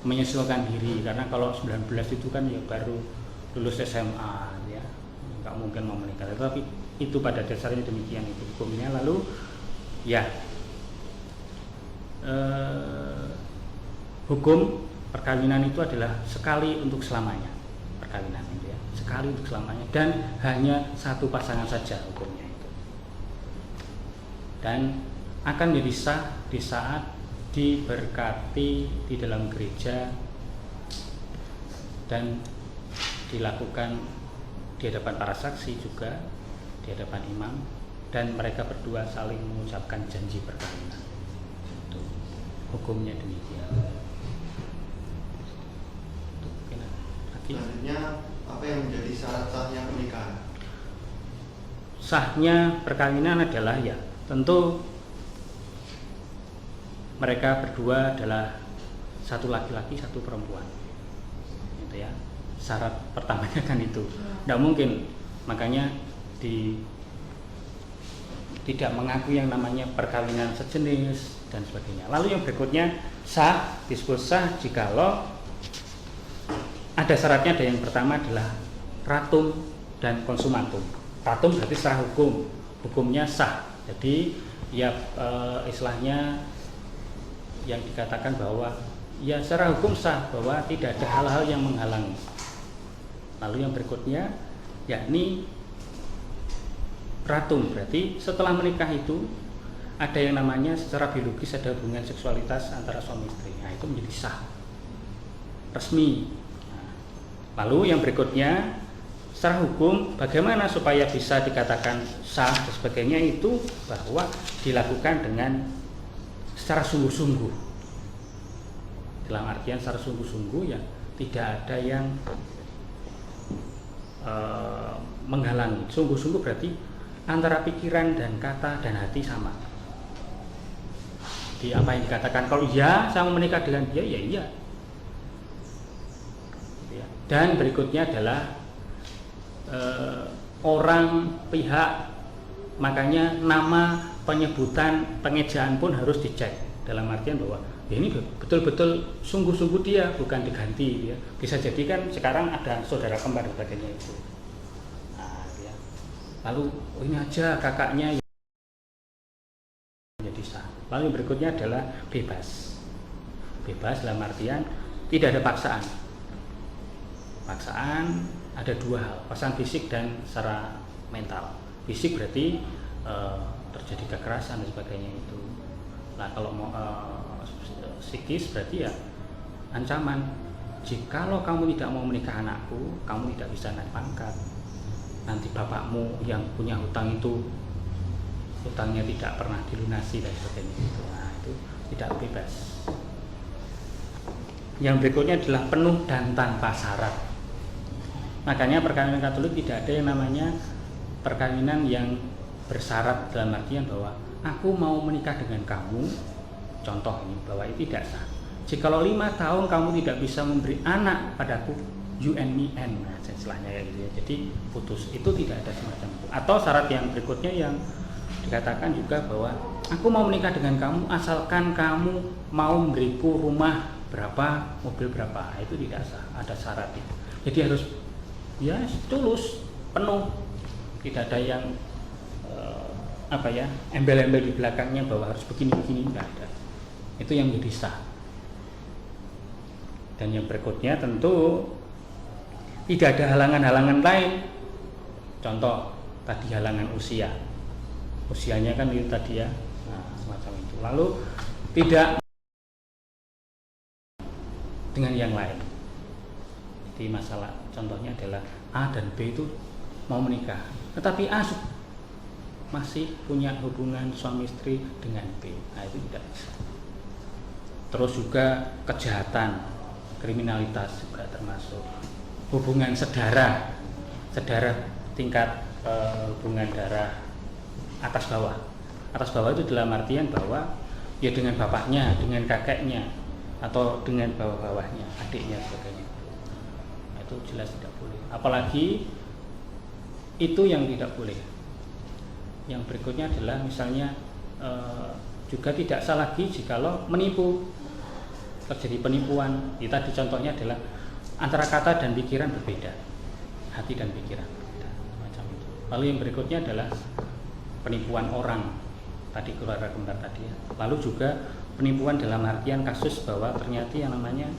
menyesuaikan diri, karena kalau 19 itu kan ya baru lulus SMA ya, nggak mungkin mau menikah. Tapi itu pada dasarnya demikian itu hukumnya. Lalu ya hukum perkawinan itu adalah sekali untuk selamanya, perkawinan itu ya, sekali untuk selamanya, dan hanya satu pasangan saja hukumnya itu, dan akan jadi sah di saat diberkati di dalam gereja dan dilakukan di hadapan para saksi, juga di hadapan imam, dan mereka berdua saling mengucapkan janji perkawinan. Itu hukumnya demikian. Selanjutnya, apa yang menjadi syarat sahnya pernikahan? Sahnya perkawinan adalah ya tentu mereka berdua adalah satu laki-laki satu perempuan, gitu ya. syarat pertamanya kan itu. Tidak mungkin, makanya tidak mengakui yang namanya perkawinan sejenis dan sebagainya. Lalu yang berikutnya sah, disebut sah jikalau ada syaratnya. Ada yang pertama adalah ratum dan konsumatum. Ratum berarti secara hukumnya sah. Jadi ya istilahnya yang dikatakan bahwa ya secara hukum sah, bahwa tidak ada hal-hal yang menghalangi. Lalu yang berikutnya yakni ratum, berarti setelah menikah itu ada yang namanya secara biologis ada hubungan seksualitas antara suami istri. Nah, itu menjadi sah, resmi. Lalu yang berikutnya secara hukum bagaimana supaya bisa dikatakan sah dan sebagainya, itu bahwa dilakukan dengan secara sungguh-sungguh. Dalam artian secara sungguh-sungguh ya tidak ada yang menghalangi. Sungguh-sungguh berarti antara pikiran dan kata dan hati sama. Di apa yang dikatakan, kalau ya saya mau menikah dengan dia, ya iya. Dan berikutnya adalah orang pihak, makanya nama, penyebutan, pengejaan pun harus dicek. Dalam artian bahwa ya ini betul-betul sungguh-sungguh dia, bukan diganti. Ya. Bisa jadi kan sekarang ada saudara kembar dan sebagainya itu. Lalu ini aja kakaknya jadi sah. Lalu yang berikutnya adalah bebas. Bebas dalam artian tidak ada paksaan. Paksaan ada dua hal, paksaan fisik dan secara mental. Fisik berarti terjadi kekerasan dan sebagainya itu. Nah kalau mau psikis berarti ya ancaman. Jikalau kamu tidak mau menikah anakku, kamu tidak bisa naik pangkat. Nanti bapakmu yang punya hutang itu hutangnya tidak pernah dilunasi dan sebagainya itu. Nah, itu tidak bebas. Yang berikutnya adalah penuh dan tanpa syarat. Makanya perkawinan Katolik tidak ada yang namanya perkawinan yang bersyarat, dalam artian bahwa aku mau menikah dengan kamu, contoh ini, bahwa itu tidak sah. Jikalau 5 tahun kamu tidak bisa memberi anak padaku, you and me and, nah, istilahnya ya gitu ya. Jadi putus, itu tidak ada semacam itu. Atau syarat yang berikutnya yang dikatakan juga bahwa aku mau menikah dengan kamu asalkan kamu mau memberiku rumah berapa, mobil berapa. Nah, itu tidak sah, ada syarat itu. Jadi harus ya tulus, penuh, tidak ada yang embel-embel di belakangnya bahwa harus begini-begini, tidak ada. Itu yang menjadi sah. Dan yang berikutnya tentu tidak ada halangan-halangan lain. Contoh tadi halangan usia, usianya kan itu tadi ya, nah, semacam itu. Lalu tidak dengan yang lain. Jadi masalah contohnya adalah A dan B itu mau menikah, tetapi A masih punya hubungan suami istri dengan B. Nah itu tidak bisa. Terus juga kejahatan, kriminalitas juga termasuk. Hubungan sedara tingkat hubungan darah atas bawah itu dalam artian bahwa ya dengan bapaknya, dengan kakeknya, atau dengan bawah-bawahnya, adiknya, sebagainya. Nah, itu jelas tidak boleh. Apalagi itu yang tidak boleh. Yang berikutnya adalah misalnya juga tidak sah lagi jikalau menipu, terjadi penipuan. Ya, tadi contohnya adalah antara kata dan pikiran berbeda, hati dan pikiran berbeda, macam itu. Lalu yang berikutnya adalah penipuan orang, tadi keluarga kembar tadi ya. Lalu juga penipuan dalam artian kasus bahwa ternyata yang namanya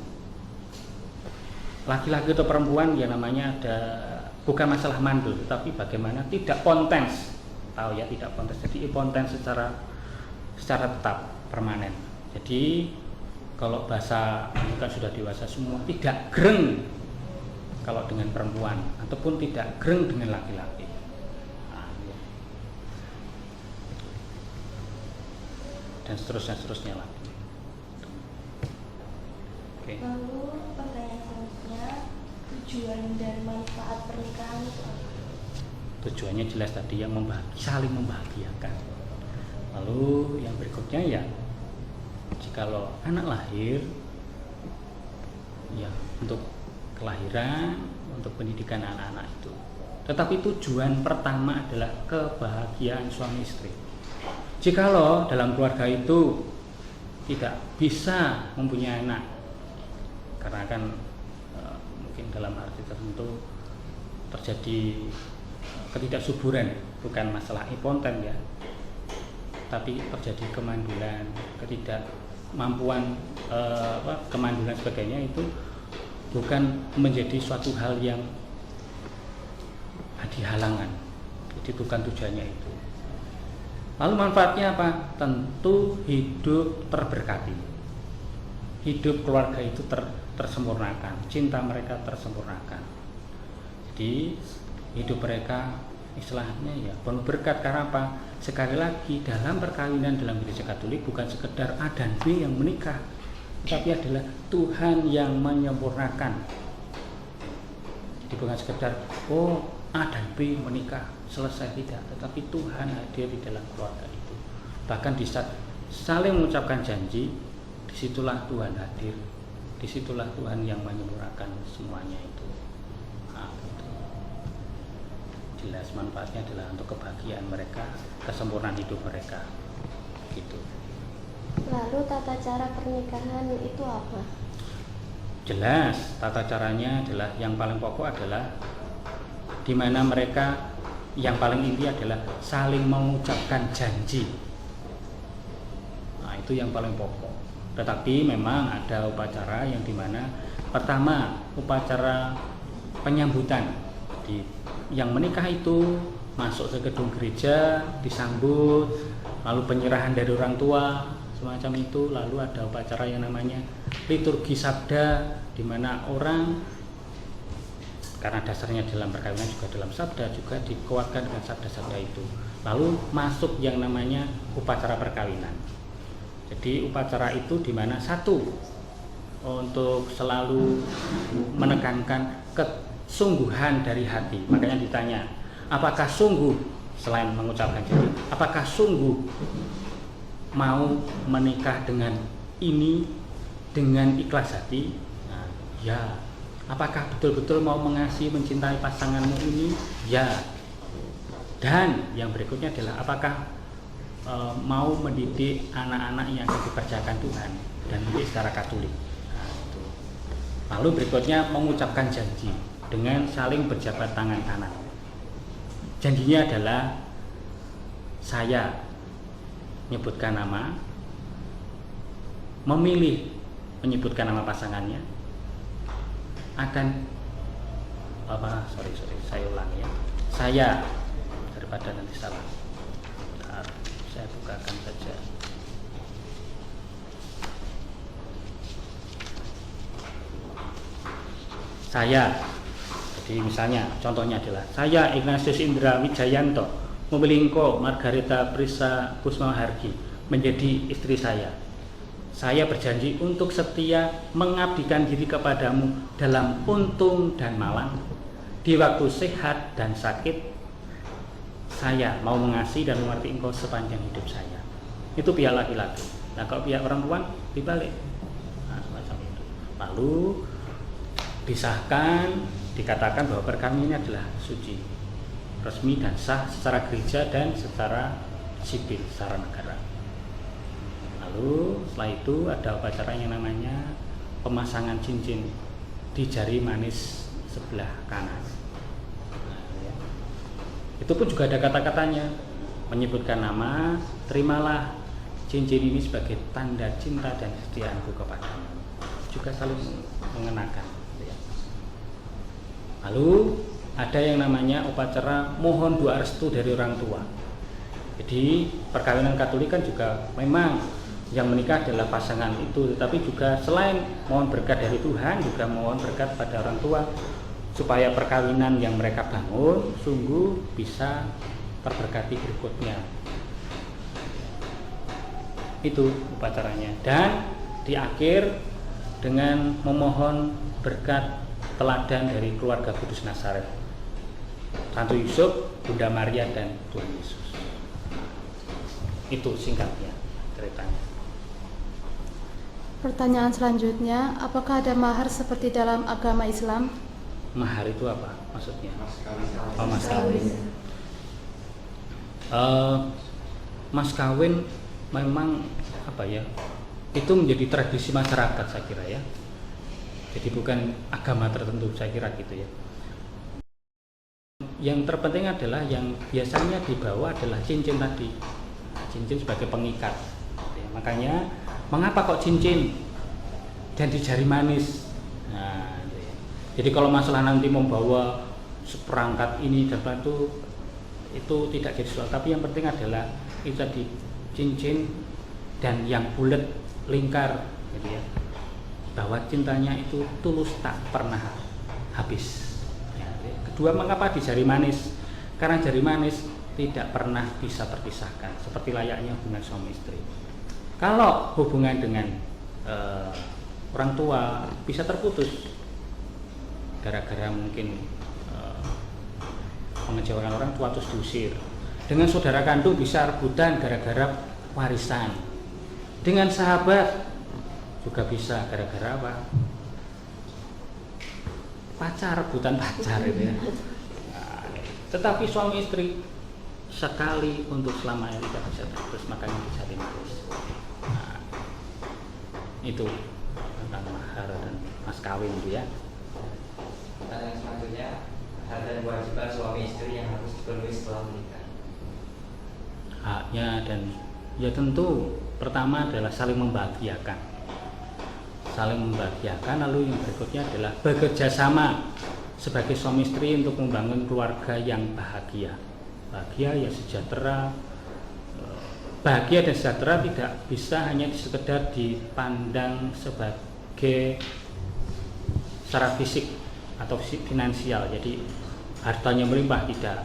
laki-laki atau perempuan yang namanya ada bukan masalah mandul, tapi bagaimana tidak pontens, tahu ya, tidak pontens. Jadi pontens secara tetap permanen. Jadi kalau bahasa ini kan sudah dewasa semua, tidak greng kalau dengan perempuan ataupun tidak greng dengan laki-laki. Nah, ya. Dan seterusnya lah. Oke. Lalu pertanyaan selanjutnya, tujuan dan manfaat pernikahan itu apa? Tujuannya jelas tadi, yang saling membahagiakan. Lalu yang berikutnya ya, jikalau anak lahir ya untuk kelahiran untuk pendidikan anak-anak itu. Tetapi tujuan pertama adalah kebahagiaan suami istri. Jikalau dalam keluarga itu tidak bisa mempunyai anak, karena kan mungkin dalam arti tertentu terjadi ketidaksuburan, bukan masalah impoten ya, tapi terjadi kemandulan, ketidakmampuan, kemandulan sebagainya, itu bukan menjadi suatu hal yang dihalangan. Jadi bukan tujuannya itu. Lalu manfaatnya apa? Tentu hidup terberkati, hidup keluarga itu tersempurnakan, cinta mereka tersempurnakan. Jadi hidup mereka istilahnya ya penuh berkat. Karena apa? Sekali lagi, dalam perkawinan dalam Gereja Katolik bukan sekedar A dan B yang menikah, tetapi adalah Tuhan yang menyempurnakan. Jadi bukan sekedar A dan B menikah selesai, tidak, tetapi Tuhan hadir di dalam keluarga itu. Bahkan di saat saling mengucapkan janji, disitulah Tuhan hadir, disitulah Tuhan yang menyempurnakan semuanya itu. Gitu. Jelas manfaatnya adalah untuk kebahagiaan mereka, kesempurnaan hidup mereka, gitu. Lalu tata cara pernikahan itu apa? Jelas tata caranya adalah yang paling pokok adalah di mana mereka yang paling inti adalah saling mengucapkan janji. Nah, itu yang paling pokok. Tetapi memang ada upacara yang dimana pertama upacara penyambutan. Yang menikah itu masuk ke gedung gereja, disambut, lalu penyerahan dari orang tua, semacam itu. Lalu ada upacara yang namanya liturgi sabda, di mana orang, karena dasarnya dalam perkawinan juga dalam sabda, juga dikuatkan dengan sabda-sabda itu. Lalu masuk yang namanya upacara perkawinan. Jadi upacara itu di mana satu, untuk selalu menekankan kesungguhan dari hati. Makanya ditanya, apakah sungguh, selain mengucapkan janji, apakah sungguh mau menikah dengan ini dengan ikhlas hati? Nah, ya. Apakah betul-betul mau mengasihi, mencintai pasanganmu ini? Ya. Dan yang berikutnya adalah apakah mau mendidik anak-anak yang akan dipercayakan Tuhan dan mendidik secara Katolik. Nah, itu. Lalu berikutnya mengucapkan janji dengan saling berjabat tangan kanan. Janjinya adalah saya menyebutkan nama, memilih menyebutkan nama pasangannya, akan saya ulangi ya. Saya, daripada nanti salah. Bentar, saya bukakan saja. Saya. Jadi misalnya contohnya adalah saya Ignatius Indra Wijayanto memilih engkau Margareta Prisa Kusmahargi menjadi istri saya. Saya berjanji untuk setia mengabdikan diri kepadamu dalam untung dan malang. Di waktu sehat dan sakit, saya mau mengasihi dan mengerti engkau sepanjang hidup saya. Itu pihak laki-laki. Nah, kalau pihak perempuan dibalik. Nah, semacam itu. Lalu disahkan, dikatakan bahwa perkawinan adalah suci, resmi dan sah secara gereja dan secara sipil, secara negara. Lalu setelah itu ada upacara yang namanya pemasangan cincin di jari manis sebelah kanan. Nah, ya. Itu pun juga ada kata-katanya, menyebutkan nama, terimalah cincin ini sebagai tanda cinta dan kesetiaanku kepadamu. Juga saling mengenakan. Ya. Lalu ada yang namanya upacara mohon doa restu dari orang tua. Jadi perkawinan Katolik kan juga memang yang menikah adalah pasangan itu, tetapi juga selain mohon berkat dari Tuhan, juga mohon berkat pada orang tua supaya perkawinan yang mereka bangun sungguh bisa terberkati berikutnya. Itu upacaranya. Dan di akhir dengan memohon berkat teladan dari keluarga Kudus Nazaret, Santo Yusuf, Bunda Maria, dan Tuhan Yesus. Itu singkatnya ceritanya. Pertanyaan selanjutnya, apakah ada mahar seperti dalam agama Islam? Mahar itu apa maksudnya? Mas kawin. Oh, mas kawin. Mas kawin memang apa ya? Itu menjadi tradisi masyarakat saya kira ya. Jadi bukan agama tertentu saya kira gitu ya. Yang terpenting adalah yang biasanya dibawa adalah cincin tadi. Cincin sebagai pengikat. Ya, makanya mengapa kok cincin dan di jari manis? Nah, jadi kalau masalah nanti membawa seperangkat ini dan itu tidak jadi soal. Tapi yang penting adalah itu tadi cincin dan yang bulat lingkar, gitu ya. Bahwa cintanya itu tulus tak pernah habis. Ya, kedua, mengapa di jari manis? Karena jari manis tidak pernah bisa terpisahkan, seperti layaknya hubungan suami istri. Kalau hubungan dengan orang tua bisa terputus gara-gara mungkin mengecewakan orang tua terus diusir. Dengan saudara kandung bisa rebutan gara-gara warisan. Dengan sahabat juga bisa gara-gara apa? Pacar, rebutan pacar itu ya. Nah, tetapi suami istri sekali untuk selamanya tidak bisa terus, makanya dijari manis. Nah, itu tentang mahar dan mas kawin itu ya. Yang selanjutnya, hak dan kewajiban suami istri yang harus dipenuhi setelah menikah. Haknya dan ya tentu pertama adalah saling membahagiakan. Saling membahagiakan, lalu yang berikutnya adalah bekerja sama sebagai suami istri untuk membangun keluarga yang bahagia. Bahagia ya sejahtera. Bahagia dan sejahtera tidak bisa hanya sekedar dipandang sebagai secara fisik atau finansial. Jadi hartanya melimpah, tidak.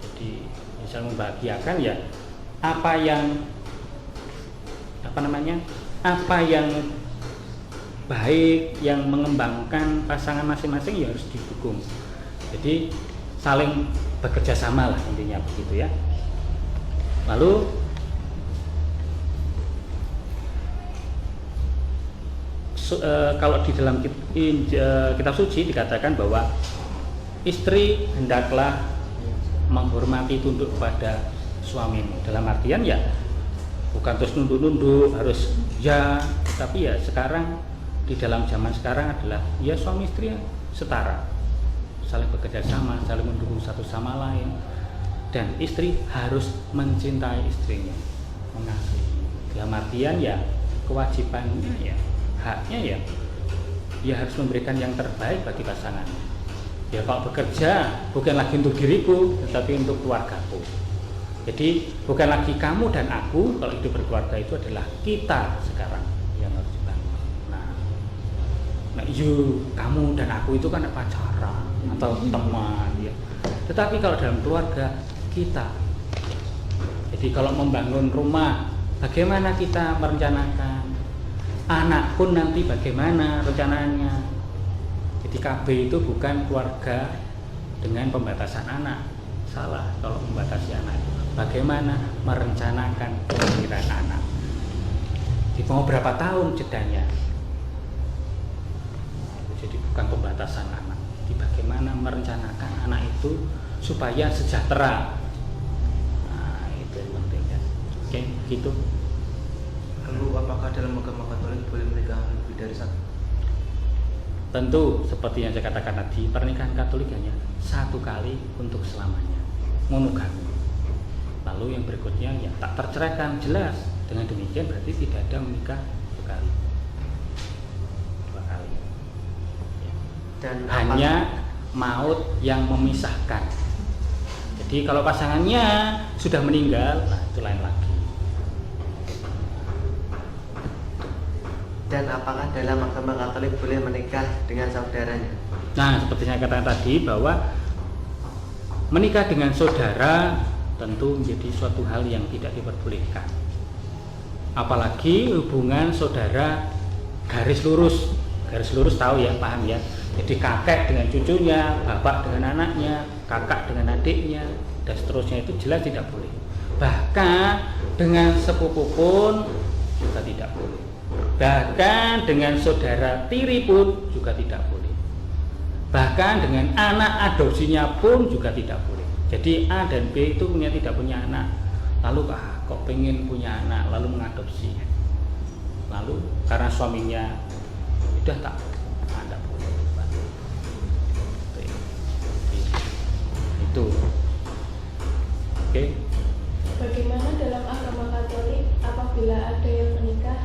Jadi bisa membahagiakan ya apa yang baik, yang mengembangkan pasangan masing-masing ya harus didukung. Jadi saling bekerja sama lah intinya begitu ya. Lalu kalau di dalam kitab suci dikatakan bahwa istri hendaklah menghormati, tunduk kepada suamimu. Dalam artian ya bukan terus nunduk-nunduk harus ya, tapi ya sekarang di dalam zaman sekarang adalah ya suami istri setara, saling bekerja sama, saling mendukung satu sama lain, dan istri harus mencintai istrinya, mengasihi. Dalam artian ya kewajibannya ya haknya ya harus memberikan yang terbaik bagi pasangannya. Ya kalau bekerja bukan lagi untuk diriku, tetapi untuk keluargaku. Jadi bukan lagi kamu dan aku, kalau hidup berkeluarga itu adalah kita sekarang yang harus dibangun. Nah, kamu dan aku itu kan pacaran atau teman ya. Tetapi kalau dalam keluarga kita, jadi kalau membangun rumah, bagaimana kita merencanakan? Anak pun nanti bagaimana rencananya? Jadi KB itu bukan keluarga dengan pembatasan anak. Salah kalau membatasi anak itu. Bagaimana merencanakan kelahiran anak? Jadi mau berapa tahun jedanya? Jadi bukan pembatasan anak. Jadi bagaimana merencanakan anak itu supaya sejahtera? Nah, itu yang penting ya. Oke, gitu. Lalu apakah dalam agama Katolik boleh menikah lebih dari satu? Tentu seperti yang saya katakan tadi, pernikahan Katolik hanya satu kali untuk selamanya, monogami. Lalu yang berikutnya ya tak terceraikan, jelas. Dengan demikian berarti tidak ada menikah dua kali. Ya. Dan hanya maut yang memisahkan. Jadi kalau pasangannya sudah meninggal, nah itu lain lagi. Dan apakah dalam agama Katolik boleh menikah dengan saudaranya? Nah, seperti saya katakan tadi bahwa menikah dengan saudara tentu menjadi suatu hal yang tidak diperbolehkan. Apalagi hubungan saudara garis lurus. Garis lurus tahu ya, paham ya. Jadi kakek dengan cucunya, bapak dengan anaknya, kakak dengan adiknya, dan seterusnya itu jelas tidak boleh. Bahkan dengan sepupu pun juga tidak boleh. Bahkan dengan saudara tiri pun juga tidak boleh. Bahkan dengan anak adopsinya pun juga tidak boleh. Jadi A dan B itu tidak punya anak, lalu kok pengen punya anak, lalu mengadopsi, lalu karena suaminya udah tak ada boleh. Itu. Oke. Bagaimana dalam agama Katolik apabila ada yang menikah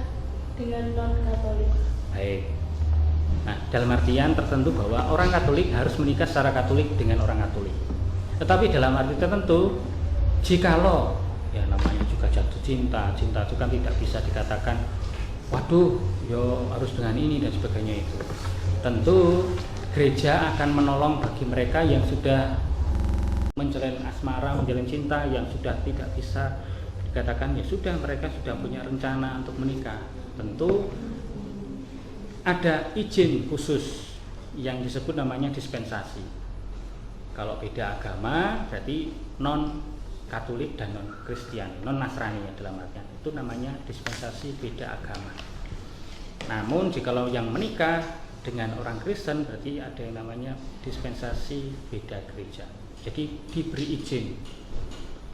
dengan non-Katolik? Baik. Nah, dalam artian tertentu bahwa orang Katolik harus menikah secara Katolik dengan orang Katolik. Tetapi dalam arti tertentu, jikalau ya namanya juga jatuh cinta itu kan tidak bisa dikatakan, waduh, yo harus dengan ini dan sebagainya itu. Tentu gereja akan menolong bagi mereka yang sudah menjalin asmara, menjalin cinta, yang sudah tidak bisa dikatakan ya sudah mereka sudah punya rencana untuk menikah. Tentu ada izin khusus yang disebut namanya dispensasi. Kalau beda agama berarti non Katolik dan non Kristiani, non Nasrani ya dalam artian itu namanya dispensasi beda agama. Namun jikalau yang menikah dengan orang Kristen berarti ada yang namanya dispensasi beda gereja. Jadi diberi izin,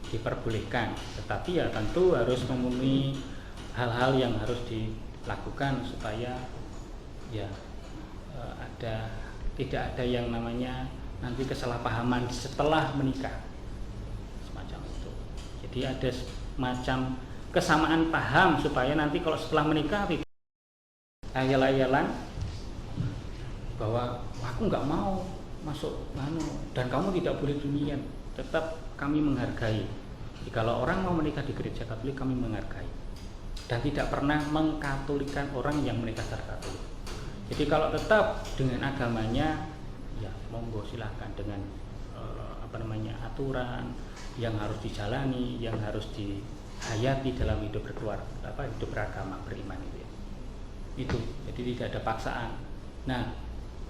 diperbolehkan, tetapi ya tentu harus memenuhi hal-hal yang harus dilakukan supaya ya tidak ada yang namanya nanti kesalahpahaman setelah menikah semacam itu. Jadi ada semacam kesamaan paham supaya nanti kalau setelah menikah tidak ayal-ayalan bahwa aku nggak mau masuk dan kamu tidak boleh demikian. Tetap kami menghargai. Jadi kalau orang mau menikah di gereja Katolik kami menghargai dan tidak pernah mengkatolikan orang yang menikah secara Katolik. Jadi kalau tetap dengan agamanya ya monggo silahkan dengan aturan yang harus dijalani, yang harus dihayati dalam hidup hidup beragama, beriman itu ya. Itu jadi tidak ada paksaan. Nah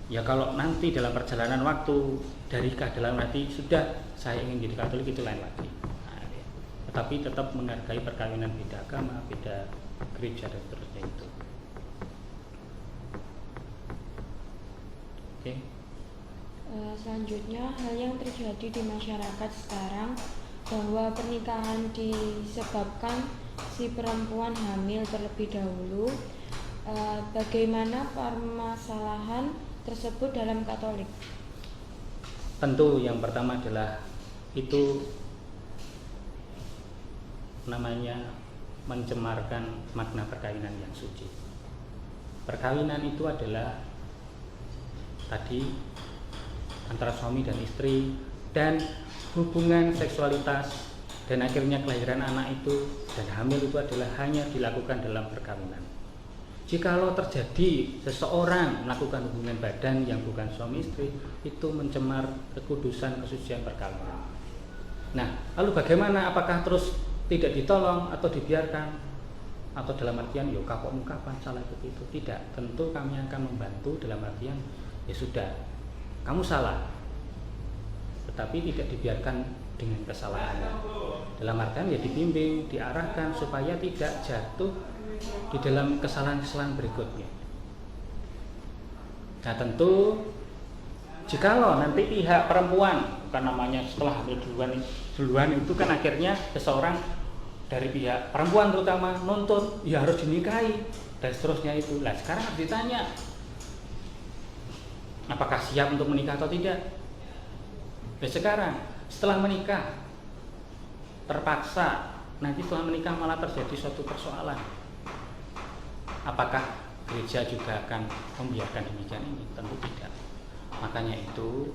ya kalau nanti dalam perjalanan waktu dari dalam hati sudah saya ingin jadi Katolik itu lain lagi. Nah, ya. Tetapi tetap menghargai perkawinan beda agama, beda gereja dan seterusnya itu. Oke. Selanjutnya, hal yang terjadi di masyarakat sekarang bahwa pernikahan disebabkan si perempuan hamil terlebih dahulu. Bagaimana permasalahan tersebut dalam Katolik? Tentu yang pertama adalah itu namanya mencemarkan makna perkawinan yang suci. Perkawinan itu adalah tadi antara suami dan istri dan hubungan seksualitas dan akhirnya kelahiran anak itu dan hamil itu adalah hanya dilakukan dalam perkawinan. Jikalau terjadi seseorang melakukan hubungan badan yang bukan suami istri, itu mencemar kekudusan kesucian perkawinan. Nah, lalu bagaimana? Apakah terus tidak ditolong atau dibiarkan? Atau dalam artian, yo kapokmu kapan salah seperti itu? Tidak. Tentu kami akan membantu dalam artian, ya sudah, kamu salah, tetapi tidak dibiarkan dengan kesalahan. Dalam artian ya dibimbing, diarahkan supaya tidak jatuh di dalam kesalahan-kesalahan berikutnya. Nah tentu jikalau nanti pihak perempuan, bukan namanya setelah hamil duluan itu kan akhirnya seseorang dari pihak perempuan terutama nuntut ya harus dinikahi dan seterusnya itu. Nah sekarang harus ditanya, apakah siap untuk menikah atau tidak? Nah sekarang setelah menikah terpaksa, nanti setelah menikah malah terjadi suatu persoalan. Apakah gereja juga akan membiarkan demikian ini? Tentu tidak. Makanya itu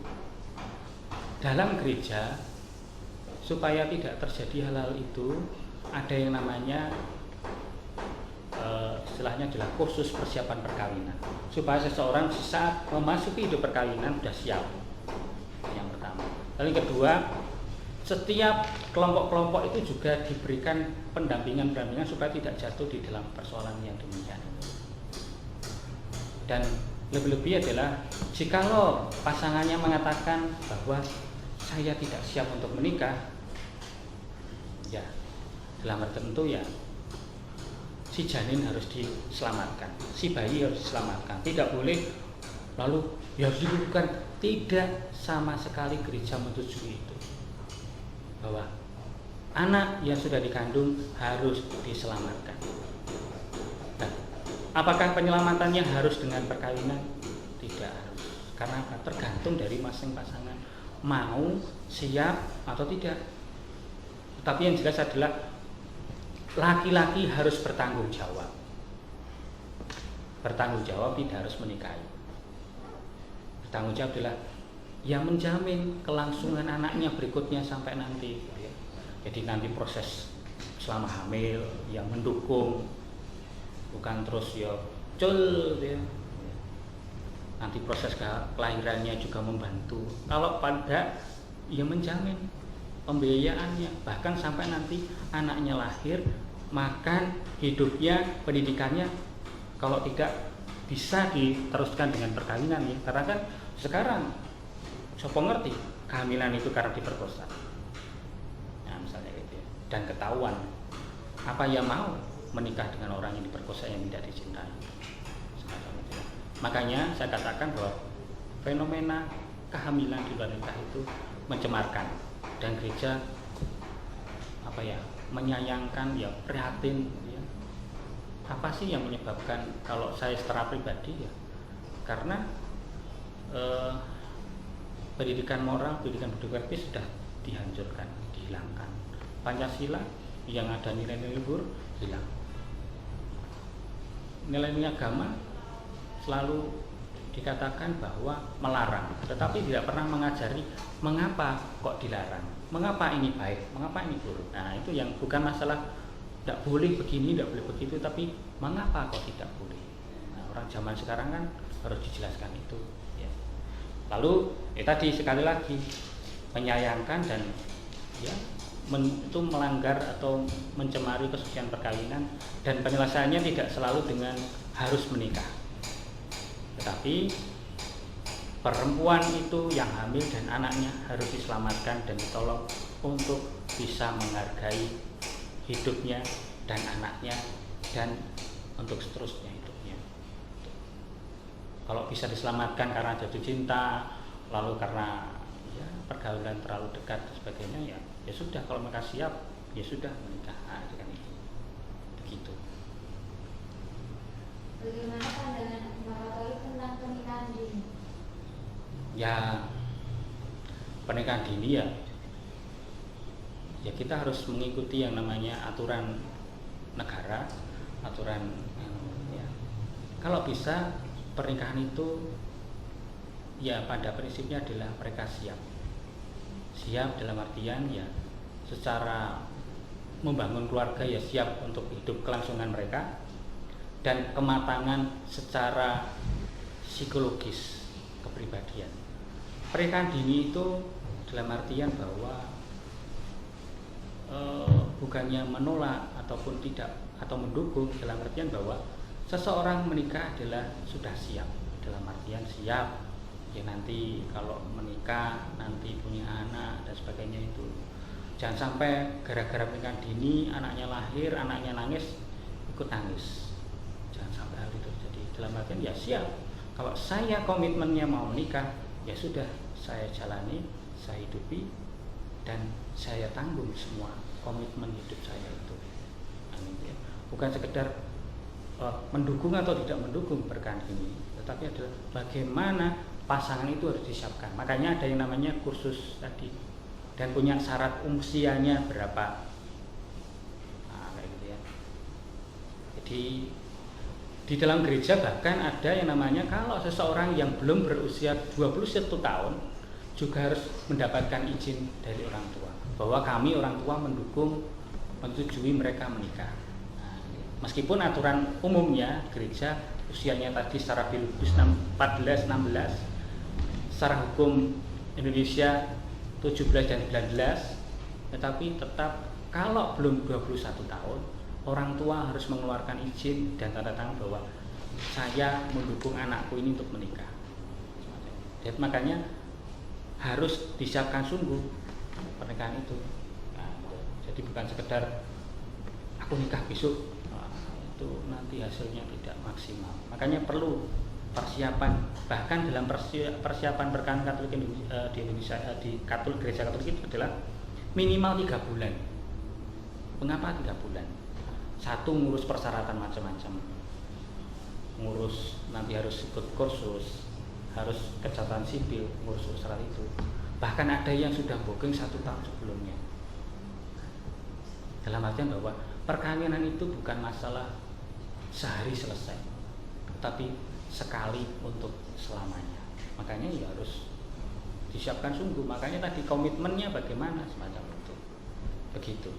dalam gereja supaya tidak terjadi hal-hal itu ada yang namanya istilahnya adalah kursus persiapan perkawinan supaya seseorang saat memasuki hidup perkawinan sudah siap. Yang pertama. Lalu yang kedua, setiap kelompok-kelompok itu juga diberikan pendampingan supaya tidak jatuh di dalam persoalan yang demikian. Dan lebih-lebih adalah jikalau pasangannya mengatakan bahwa saya tidak siap untuk menikah, ya dalam arti tertentu ya si janin harus diselamatkan, si bayi harus diselamatkan. Tidak boleh lalu ya harus dilakukan tidak sama sekali gereja menyetujui itu, bahwa anak yang sudah dikandung harus diselamatkan. Nah, apakah penyelamatannya harus dengan perkawinan? Tidak harus, karena tergantung dari masing pasangan mau, siap atau tidak. Tapi yang jelas adalah laki-laki harus bertanggung jawab. Bertanggung jawab, tidak harus menikahi. Bertanggung jawab adalah yang menjamin kelangsungan anaknya berikutnya sampai nanti. Jadi nanti proses selama hamil yang mendukung, bukan terus ya cul ya. Nanti proses kelahirannya juga membantu. Kalau pada ya menjamin pembiayaannya, bahkan sampai nanti anaknya lahir, makan, hidupnya, pendidikannya, kalau tidak bisa diteruskan dengan perkawinan ya. Karena kan sekarang siapa ngerti kehamilan itu karena diperkosa. Nah, misalnya gitu ya. Dan ketahuan, apa yang mau menikah dengan orang yang diperkosa yang tidak dicintai. Makanya saya katakan bahwa fenomena kehamilan di luar nikah itu mencemarkan, dan gereja menyayangkan, ya prihatin ya. Apa sih yang menyebabkan? Kalau saya secara pribadi ya karena pendidikan moral, pendidikan budaya sudah dihancurkan, dihilangkan. Pancasila yang ada nilai-nilai luhur hilang. Nilai-nilai agama selalu dikatakan bahwa melarang, tetapi tidak pernah mengajari mengapa kok dilarang, mengapa ini baik, mengapa ini buruk. Nah, itu yang bukan masalah tidak boleh begini, tidak boleh begitu, tapi mengapa kok tidak boleh. Nah, orang zaman sekarang kan harus dijelaskan itu ya. Lalu tadi sekali lagi menyayangkan dan ya itu melanggar atau mencemari kesucian perkawinan, dan penyelesaiannya tidak selalu dengan harus menikah. Tetapi perempuan itu yang hamil dan anaknya harus diselamatkan dan ditolong untuk bisa menghargai hidupnya dan anaknya, dan untuk seterusnya hidupnya. Kalau bisa diselamatkan karena jatuh cinta, lalu karena ya, pergaulan terlalu dekat dan sebagainya, ya sudah, kalau mereka siap ya sudah menikah. Nah, dengan itu begitu. Bagaimana pandangan Bapak Katolik tentang pernikahan dini? Ya, pernikahan dini ya kita harus mengikuti yang namanya aturan negara, aturan ya. Kalau bisa pernikahan itu ya pada prinsipnya adalah mereka siap dalam artian ya secara membangun keluarga ya siap untuk hidup kelangsungan mereka, dan kematangan secara psikologis kepribadian. Pernikahan dini itu dalam artian bahwa bukannya menolak ataupun tidak atau mendukung, dalam artian bahwa seseorang menikah adalah sudah siap, dalam artian siap ya nanti kalau menikah nanti punya anak dan sebagainya. Itu jangan sampai gara-gara pernikahan dini anaknya lahir, anaknya nangis, ikut nangis. Jangan sampai hal itu terjadi. Dalam artian ya siap, kalau saya komitmennya mau menikah ya sudah, saya jalani, saya hidupi, dan saya tanggung semua komitmen hidup saya itu. Bukan sekedar mendukung atau tidak mendukung pernikahan ini, tetapi adalah bagaimana pasangan itu harus disiapkan. Makanya ada yang namanya kursus tadi, dan punya syarat usianya berapa. Nah, kayak gitu ya. Jadi di dalam gereja bahkan ada yang namanya kalau seseorang yang belum berusia 21 tahun juga harus mendapatkan izin dari orang tua, bahwa kami orang tua mendukung, menyetujui mereka menikah. Nah, meskipun aturan umumnya gereja usianya tadi secara biologis 14-16, secara hukum Indonesia 17 dan 19, tetapi tetap kalau belum 21 tahun orang tua harus mengeluarkan izin dan tanda tangan bahwa saya mendukung anakku ini untuk menikah. Jadi makanya harus disiapkan sungguh pernikahan itu. Nah, jadi bukan sekedar aku nikah besok, nah, itu nanti hasilnya tidak maksimal. Makanya perlu persiapan, bahkan dalam persiapan pernikahan Katolik di Indonesia, di Gereja Katolik itu adalah minimal 3 bulan. Mengapa 3 bulan? Satu, ngurus persyaratan macam-macam, ngurus nanti harus ikut kursus, harus kecatatan sipil, ngurus syarat itu. Bahkan ada yang sudah booking 1 tahun sebelumnya. Dalam artian bahwa perkawinan itu bukan masalah sehari selesai, tapi sekali untuk selamanya. Makanya ya harus disiapkan sungguh. Makanya tadi komitmennya bagaimana semacam itu. Begitu.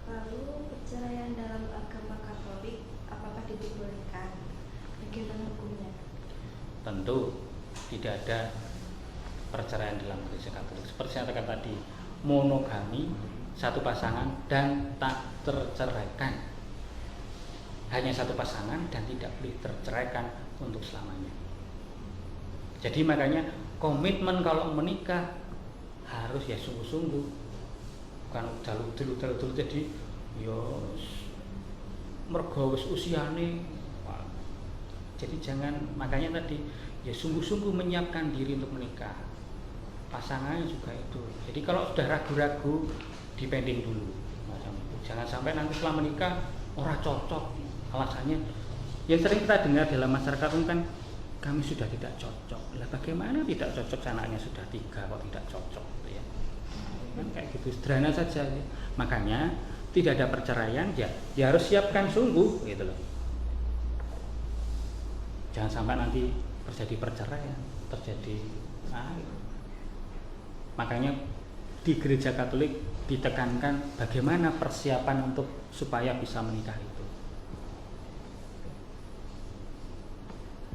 Lalu perceraian dalam agama Katolik apakah diperbolehkan? Bagaimana hukumnya? Tentu tidak ada perceraian dalam Gereja Katolik. Seperti saya katakan tadi, monogami, 1 pasangan dan tak terceraikan. Hanya 1 pasangan dan tidak boleh terceraikan untuk selamanya. Jadi makanya komitmen kalau menikah harus ya sungguh-sungguh, bukan dulu jadi yo mergo wis usiane. Jadi jangan, makanya tadi ya sungguh-sungguh menyiapkan diri untuk menikah. Pasangannya juga itu. Jadi kalau sudah ragu-ragu, dipending dulu macam itu. Jangan sampai nanti setelah menikah ora cocok. Alasannya yang sering kita dengar dalam masyarakat kan, kami sudah tidak cocok. Lah bagaimana tidak cocok, anaknya sudah 3 kok tidak cocok gitu ya. Kan kayak gitu, sederhana saja ya. Makanya tidak ada perceraian ya harus siapkan sungguh gitu loh. Jangan sampai nanti terjadi perceraian, makanya di Gereja Katolik ditekankan bagaimana persiapan untuk supaya bisa menikah itu.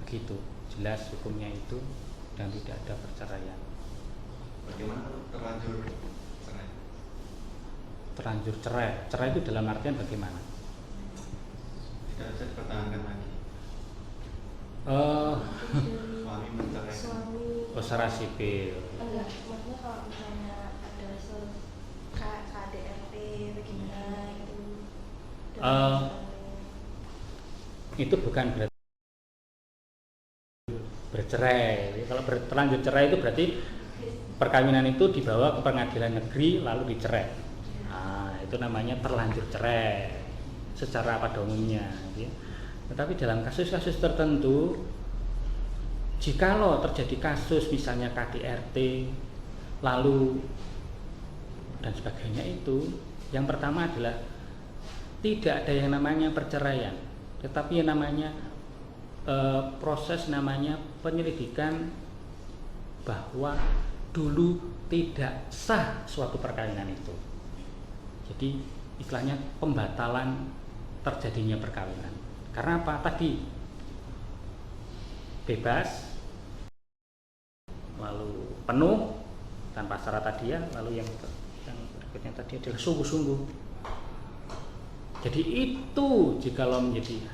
Begitu, jelas hukumnya itu dan tidak ada perceraian. Bagaimana terlanjur cerai? Terlanjur cerai, cerai itu dalam artian bagaimana? Tidak bisa dipertahankan lagi. Suami menceraikan. Secara sipil. Enggak, maksudnya kalau misalnya ada KDRT bagaimana itu? Itu bukan berarti bercerai. Kalau terlanjur cerai itu berarti perkawinan itu dibawa ke pengadilan negeri lalu dicerai. Nah, itu namanya terlanjur cerai secara pada umumnya. Ya. Tetapi dalam kasus-kasus tertentu, jikalau terjadi kasus misalnya KDRT lalu dan sebagainya, itu yang pertama adalah tidak ada yang namanya perceraian, tetapi yang namanya proses namanya penyelidikan bahwa dulu tidak sah suatu perkawinan itu. Jadi istilahnya pembatalan terjadinya perkawinan. Karena apa? Tadi bebas, lalu penuh tanpa syarat tadi ya, lalu yang berikutnya tadi adalah sungguh-sungguh. Jadi itu jikalau menjadi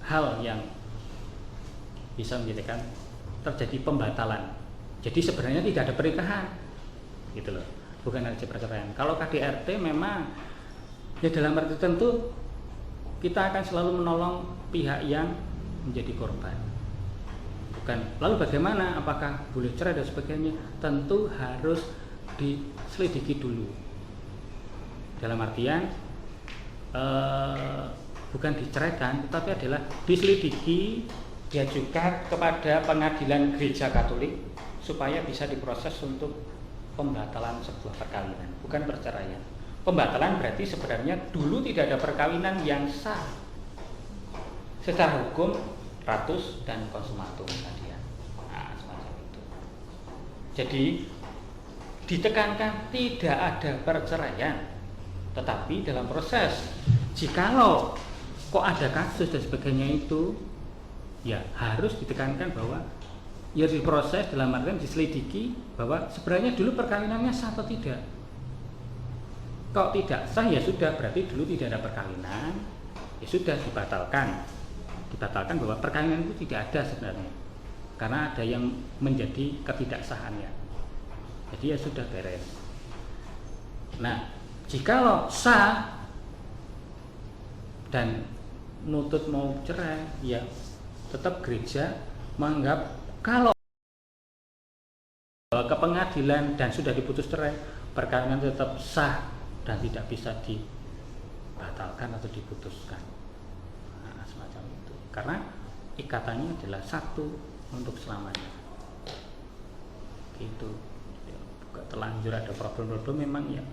hal yang bisa menjadikan terjadi pembatalan. Jadi sebenarnya tidak ada pernikahan, gitu loh, bukan ada perceraian. Kalau KDRT memang ya dalam arti tertentu kita akan selalu menolong pihak yang menjadi korban. Bukan. Lalu bagaimana? Apakah boleh cerai dan sebagainya? Tentu harus diselidiki dulu. Dalam artian bukan diceraikan, tetapi adalah diselidiki, diajukan kepada pengadilan Gereja Katolik supaya bisa diproses untuk pembatalan sebuah perkawinan, bukan perceraian. Pembatalan berarti sebenarnya dulu tidak ada perkawinan yang sah secara hukum, ratus dan konsumatum tadi ya. Nah, semacam itu. Jadi ditekankan tidak ada perceraian, tetapi dalam proses jikalau kok ada kasus dan sebagainya itu ya harus ditekankan bahwa ya diproses dalam artian diselidiki bahwa sebenarnya dulu perkawinannya sah atau tidak. Kalau tidak sah ya sudah, berarti dulu tidak ada perkawinan, ya sudah dibatalkan bahwa perkawinan itu tidak ada sebenarnya karena ada yang menjadi ketidaksahannya. Jadi ya sudah beres. Nah, jikalau sah dan nutut mau cerai, ya tetap gereja menganggap kalau ke pengadilan dan sudah diputus cerai, perkawinan tetap sah dan tidak bisa dibatalkan atau diputuskan. Nah, semacam itu. Karena ikatannya adalah satu untuk selamanya. Gitu. Ya, terlanjur ada problem-problem memang ya.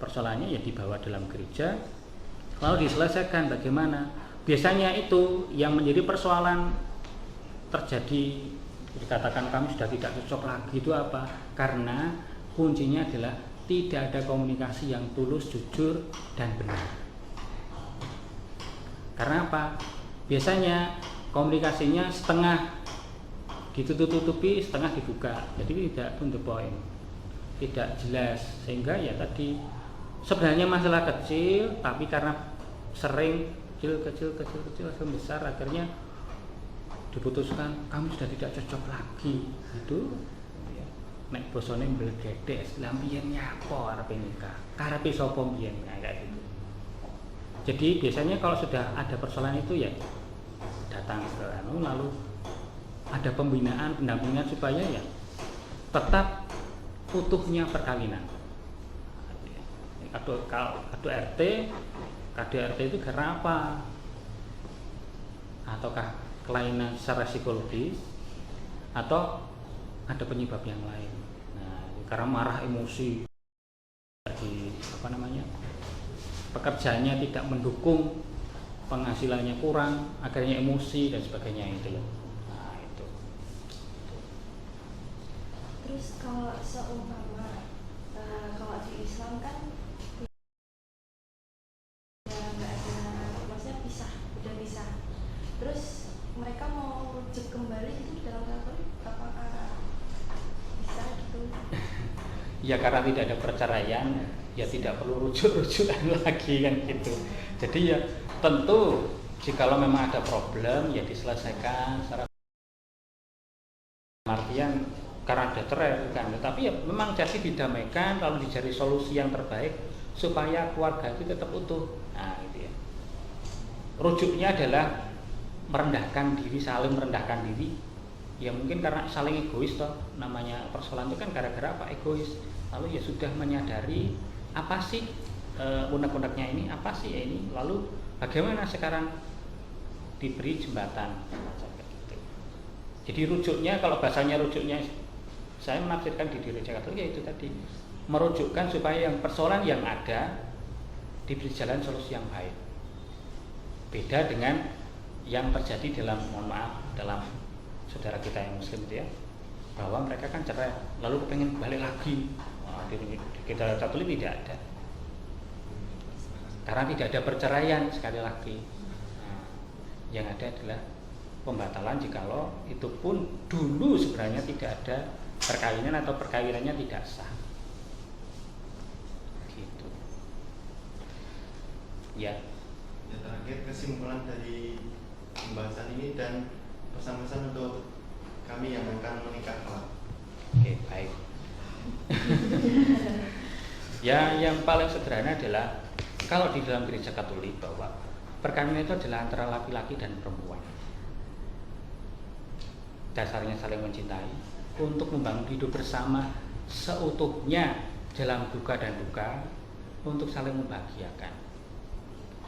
Persoalannya ya dibawa dalam gereja, lalu diselesaikan bagaimana. Biasanya itu yang menjadi persoalan terjadi, dikatakan kami sudah tidak cocok lagi, itu apa? Karena kuncinya adalah tidak ada komunikasi yang tulus, jujur, dan benar. Karena apa? Biasanya komunikasinya setengah ditutup-tutupi, setengah dibuka, jadi tidak to the point, tidak jelas, sehingga ya tadi sebenarnya masalah kecil, tapi karena sering kecil langsung besar, akhirnya diputuskan kamu sudah tidak cocok lagi. Itu ya, nek bosone mblegedek lampian nyapo arepe nikah, karepe sapa mbiyen, kayak gitu. Jadi biasanya kalau sudah ada persoalan itu ya datang ke lalu ada pembinaan, pendampingan supaya ya tetap utuhnya perkawinan. KDRT itu karena apa? Ataukah kelainan secara psikologis atau ada penyebab yang lain? Nah, karena marah, emosi, pekerjaannya tidak mendukung, penghasilannya kurang, akhirnya emosi dan sebagainya itu loh. Nah, itu. Terus kalau seumpama kalau di Islam kan terus mereka mau rujuk kembali itu dalam Katolik apakah bisa gitu? Ya karena tidak ada perceraian, ya tidak perlu rujuk-rujukan lagi kan gitu. Jadi ya tentu jikalau memang ada problem ya diselesaikan secara artian karena ada cerai kan. Tetapi ya memang jadi didamaikan, lalu dicari solusi yang terbaik supaya keluarga itu tetap utuh. Nah gitu ya. Rujuknya adalah merendahkan diri, saling merendahkan diri. Ya mungkin karena saling egois toh, namanya persoalan itu kan gara-gara apa? Egois. Lalu ya sudah menyadari apa sih unek-uneknya ini, apa sih ya ini, lalu bagaimana sekarang diberi jembatan. Jadi rujuknya, kalau bahasanya rujuknya saya menafsirkan di gereja Katolik ya itu tadi, merujukkan supaya yang persoalan yang ada diberi jalan solusi yang baik. Beda dengan yang terjadi dalam, mohon maaf, dalam saudara kita yang muslim itu ya, bahwa mereka kan cerai lalu pengen balik lagi. Nah, di gereja Katolik tidak ada, karena tidak ada perceraian sekali lagi. Nah, yang ada adalah pembatalan jikalau itu pun dulu sebenarnya tidak ada perkawinan atau perkawinannya tidak sah. Gitu. Ya. Ya, terakhir kesimpulan dari pembahasan ini dan pesan-pesan untuk kami yang akan menikah kelak. Oke, baik. Ya, yang paling sederhana adalah kalau di dalam gereja Katolik bahwa perkawinan itu adalah antara laki-laki dan perempuan. Dasarnya saling mencintai untuk membangun hidup bersama seutuhnya dalam duka dan duka, untuk saling membahagiakan.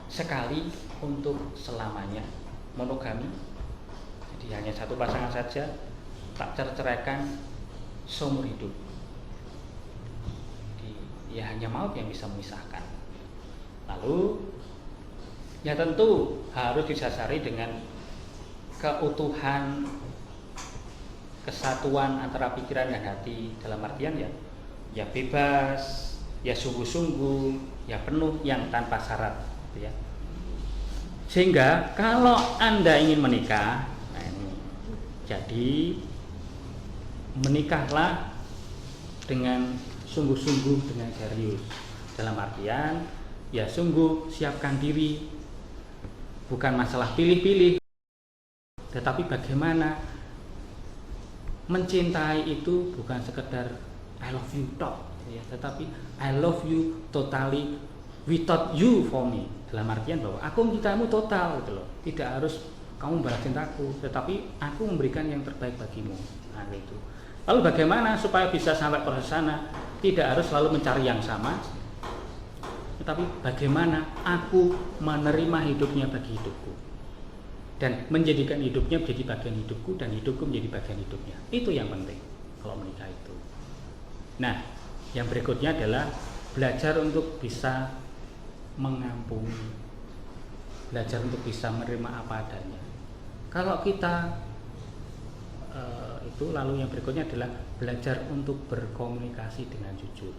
Sekali untuk selamanya, monogami. Jadi hanya satu pasangan saja, tak ceraikan seumur hidup. Jadi, ya hanya maut yang bisa memisahkan. Lalu ya tentu harus didasari dengan keutuhan, kesatuan antara pikiran dan hati, dalam artian ya bebas, ya sungguh-sungguh, ya penuh, yang tanpa syarat, gitu ya. Sehingga kalau Anda ingin menikah, nah ini, jadi menikahlah dengan sungguh-sungguh, dengan serius. Dalam artian ya sungguh siapkan diri, bukan masalah pilih-pilih, tetapi bagaimana mencintai itu bukan sekedar I love you talk, ya, tetapi I love you totally without you for me, dalam artian bahwa aku mencintamu total gitu loh, tidak harus kamu membalas cintaku, tetapi aku memberikan yang terbaik bagimu. Nah gitu. Lalu bagaimana supaya bisa sampai proses sana? Tidak harus selalu mencari yang sama, tetapi bagaimana aku menerima hidupnya bagi hidupku dan menjadikan hidupnya menjadi bagian hidupku dan hidupku menjadi bagian hidupnya. Itu yang penting kalau menikah itu. Nah, yang berikutnya adalah belajar untuk bisa mengampuni, belajar untuk bisa menerima apa adanya. Kalau kita itu, lalu yang berikutnya adalah belajar untuk berkomunikasi dengan jujur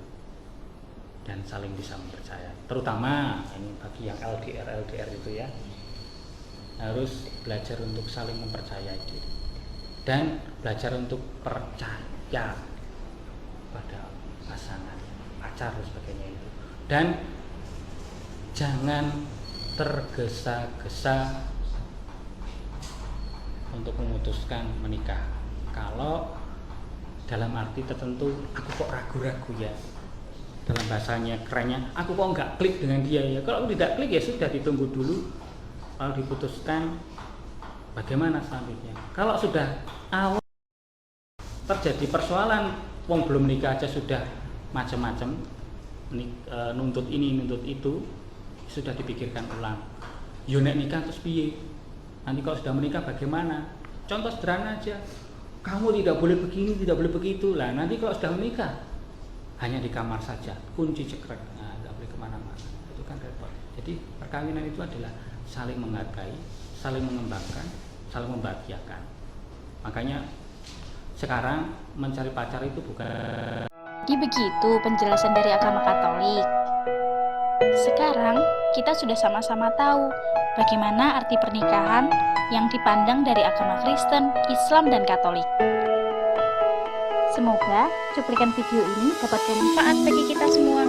dan saling bisa mempercayai. Terutama ini bagi yang LDR itu ya, harus belajar untuk saling mempercayai diri dan belajar untuk percaya pada pasangan, pacar dan sebagainya itu. Dan jangan tergesa-gesa untuk memutuskan menikah. Kalau dalam arti tertentu, aku kok ragu-ragu ya, dalam bahasanya kerennya, aku kok nggak klik dengan dia ya. Kalau tidak klik ya sudah, ditunggu dulu, lalu diputuskan bagaimana selanjutnya. Kalau sudah awal terjadi persoalan, wong belum nikah aja sudah macam-macam, nuntut ini nuntut itu, sudah dipikirkan ulang. Yo nek nikah terus piye? Nanti kalau sudah menikah bagaimana? Contoh sederhana aja, kamu tidak boleh begini, tidak boleh begitu. Lah nanti kalau sudah menikah hanya di kamar saja, kunci cekrek, nggak boleh kemana-mana. Itu kan repot. Jadi perkawinan itu adalah saling menghargai, saling mengembangkan, saling membahagiakan. Makanya sekarang mencari pacar itu bukan. Jadi begitu penjelasan dari agama Katolik. Sekarang kita sudah sama-sama tahu bagaimana arti pernikahan yang dipandang dari agama Kristen, Islam, dan Katolik. Semoga cuplikan video ini dapat bermanfaat bagi kita semua.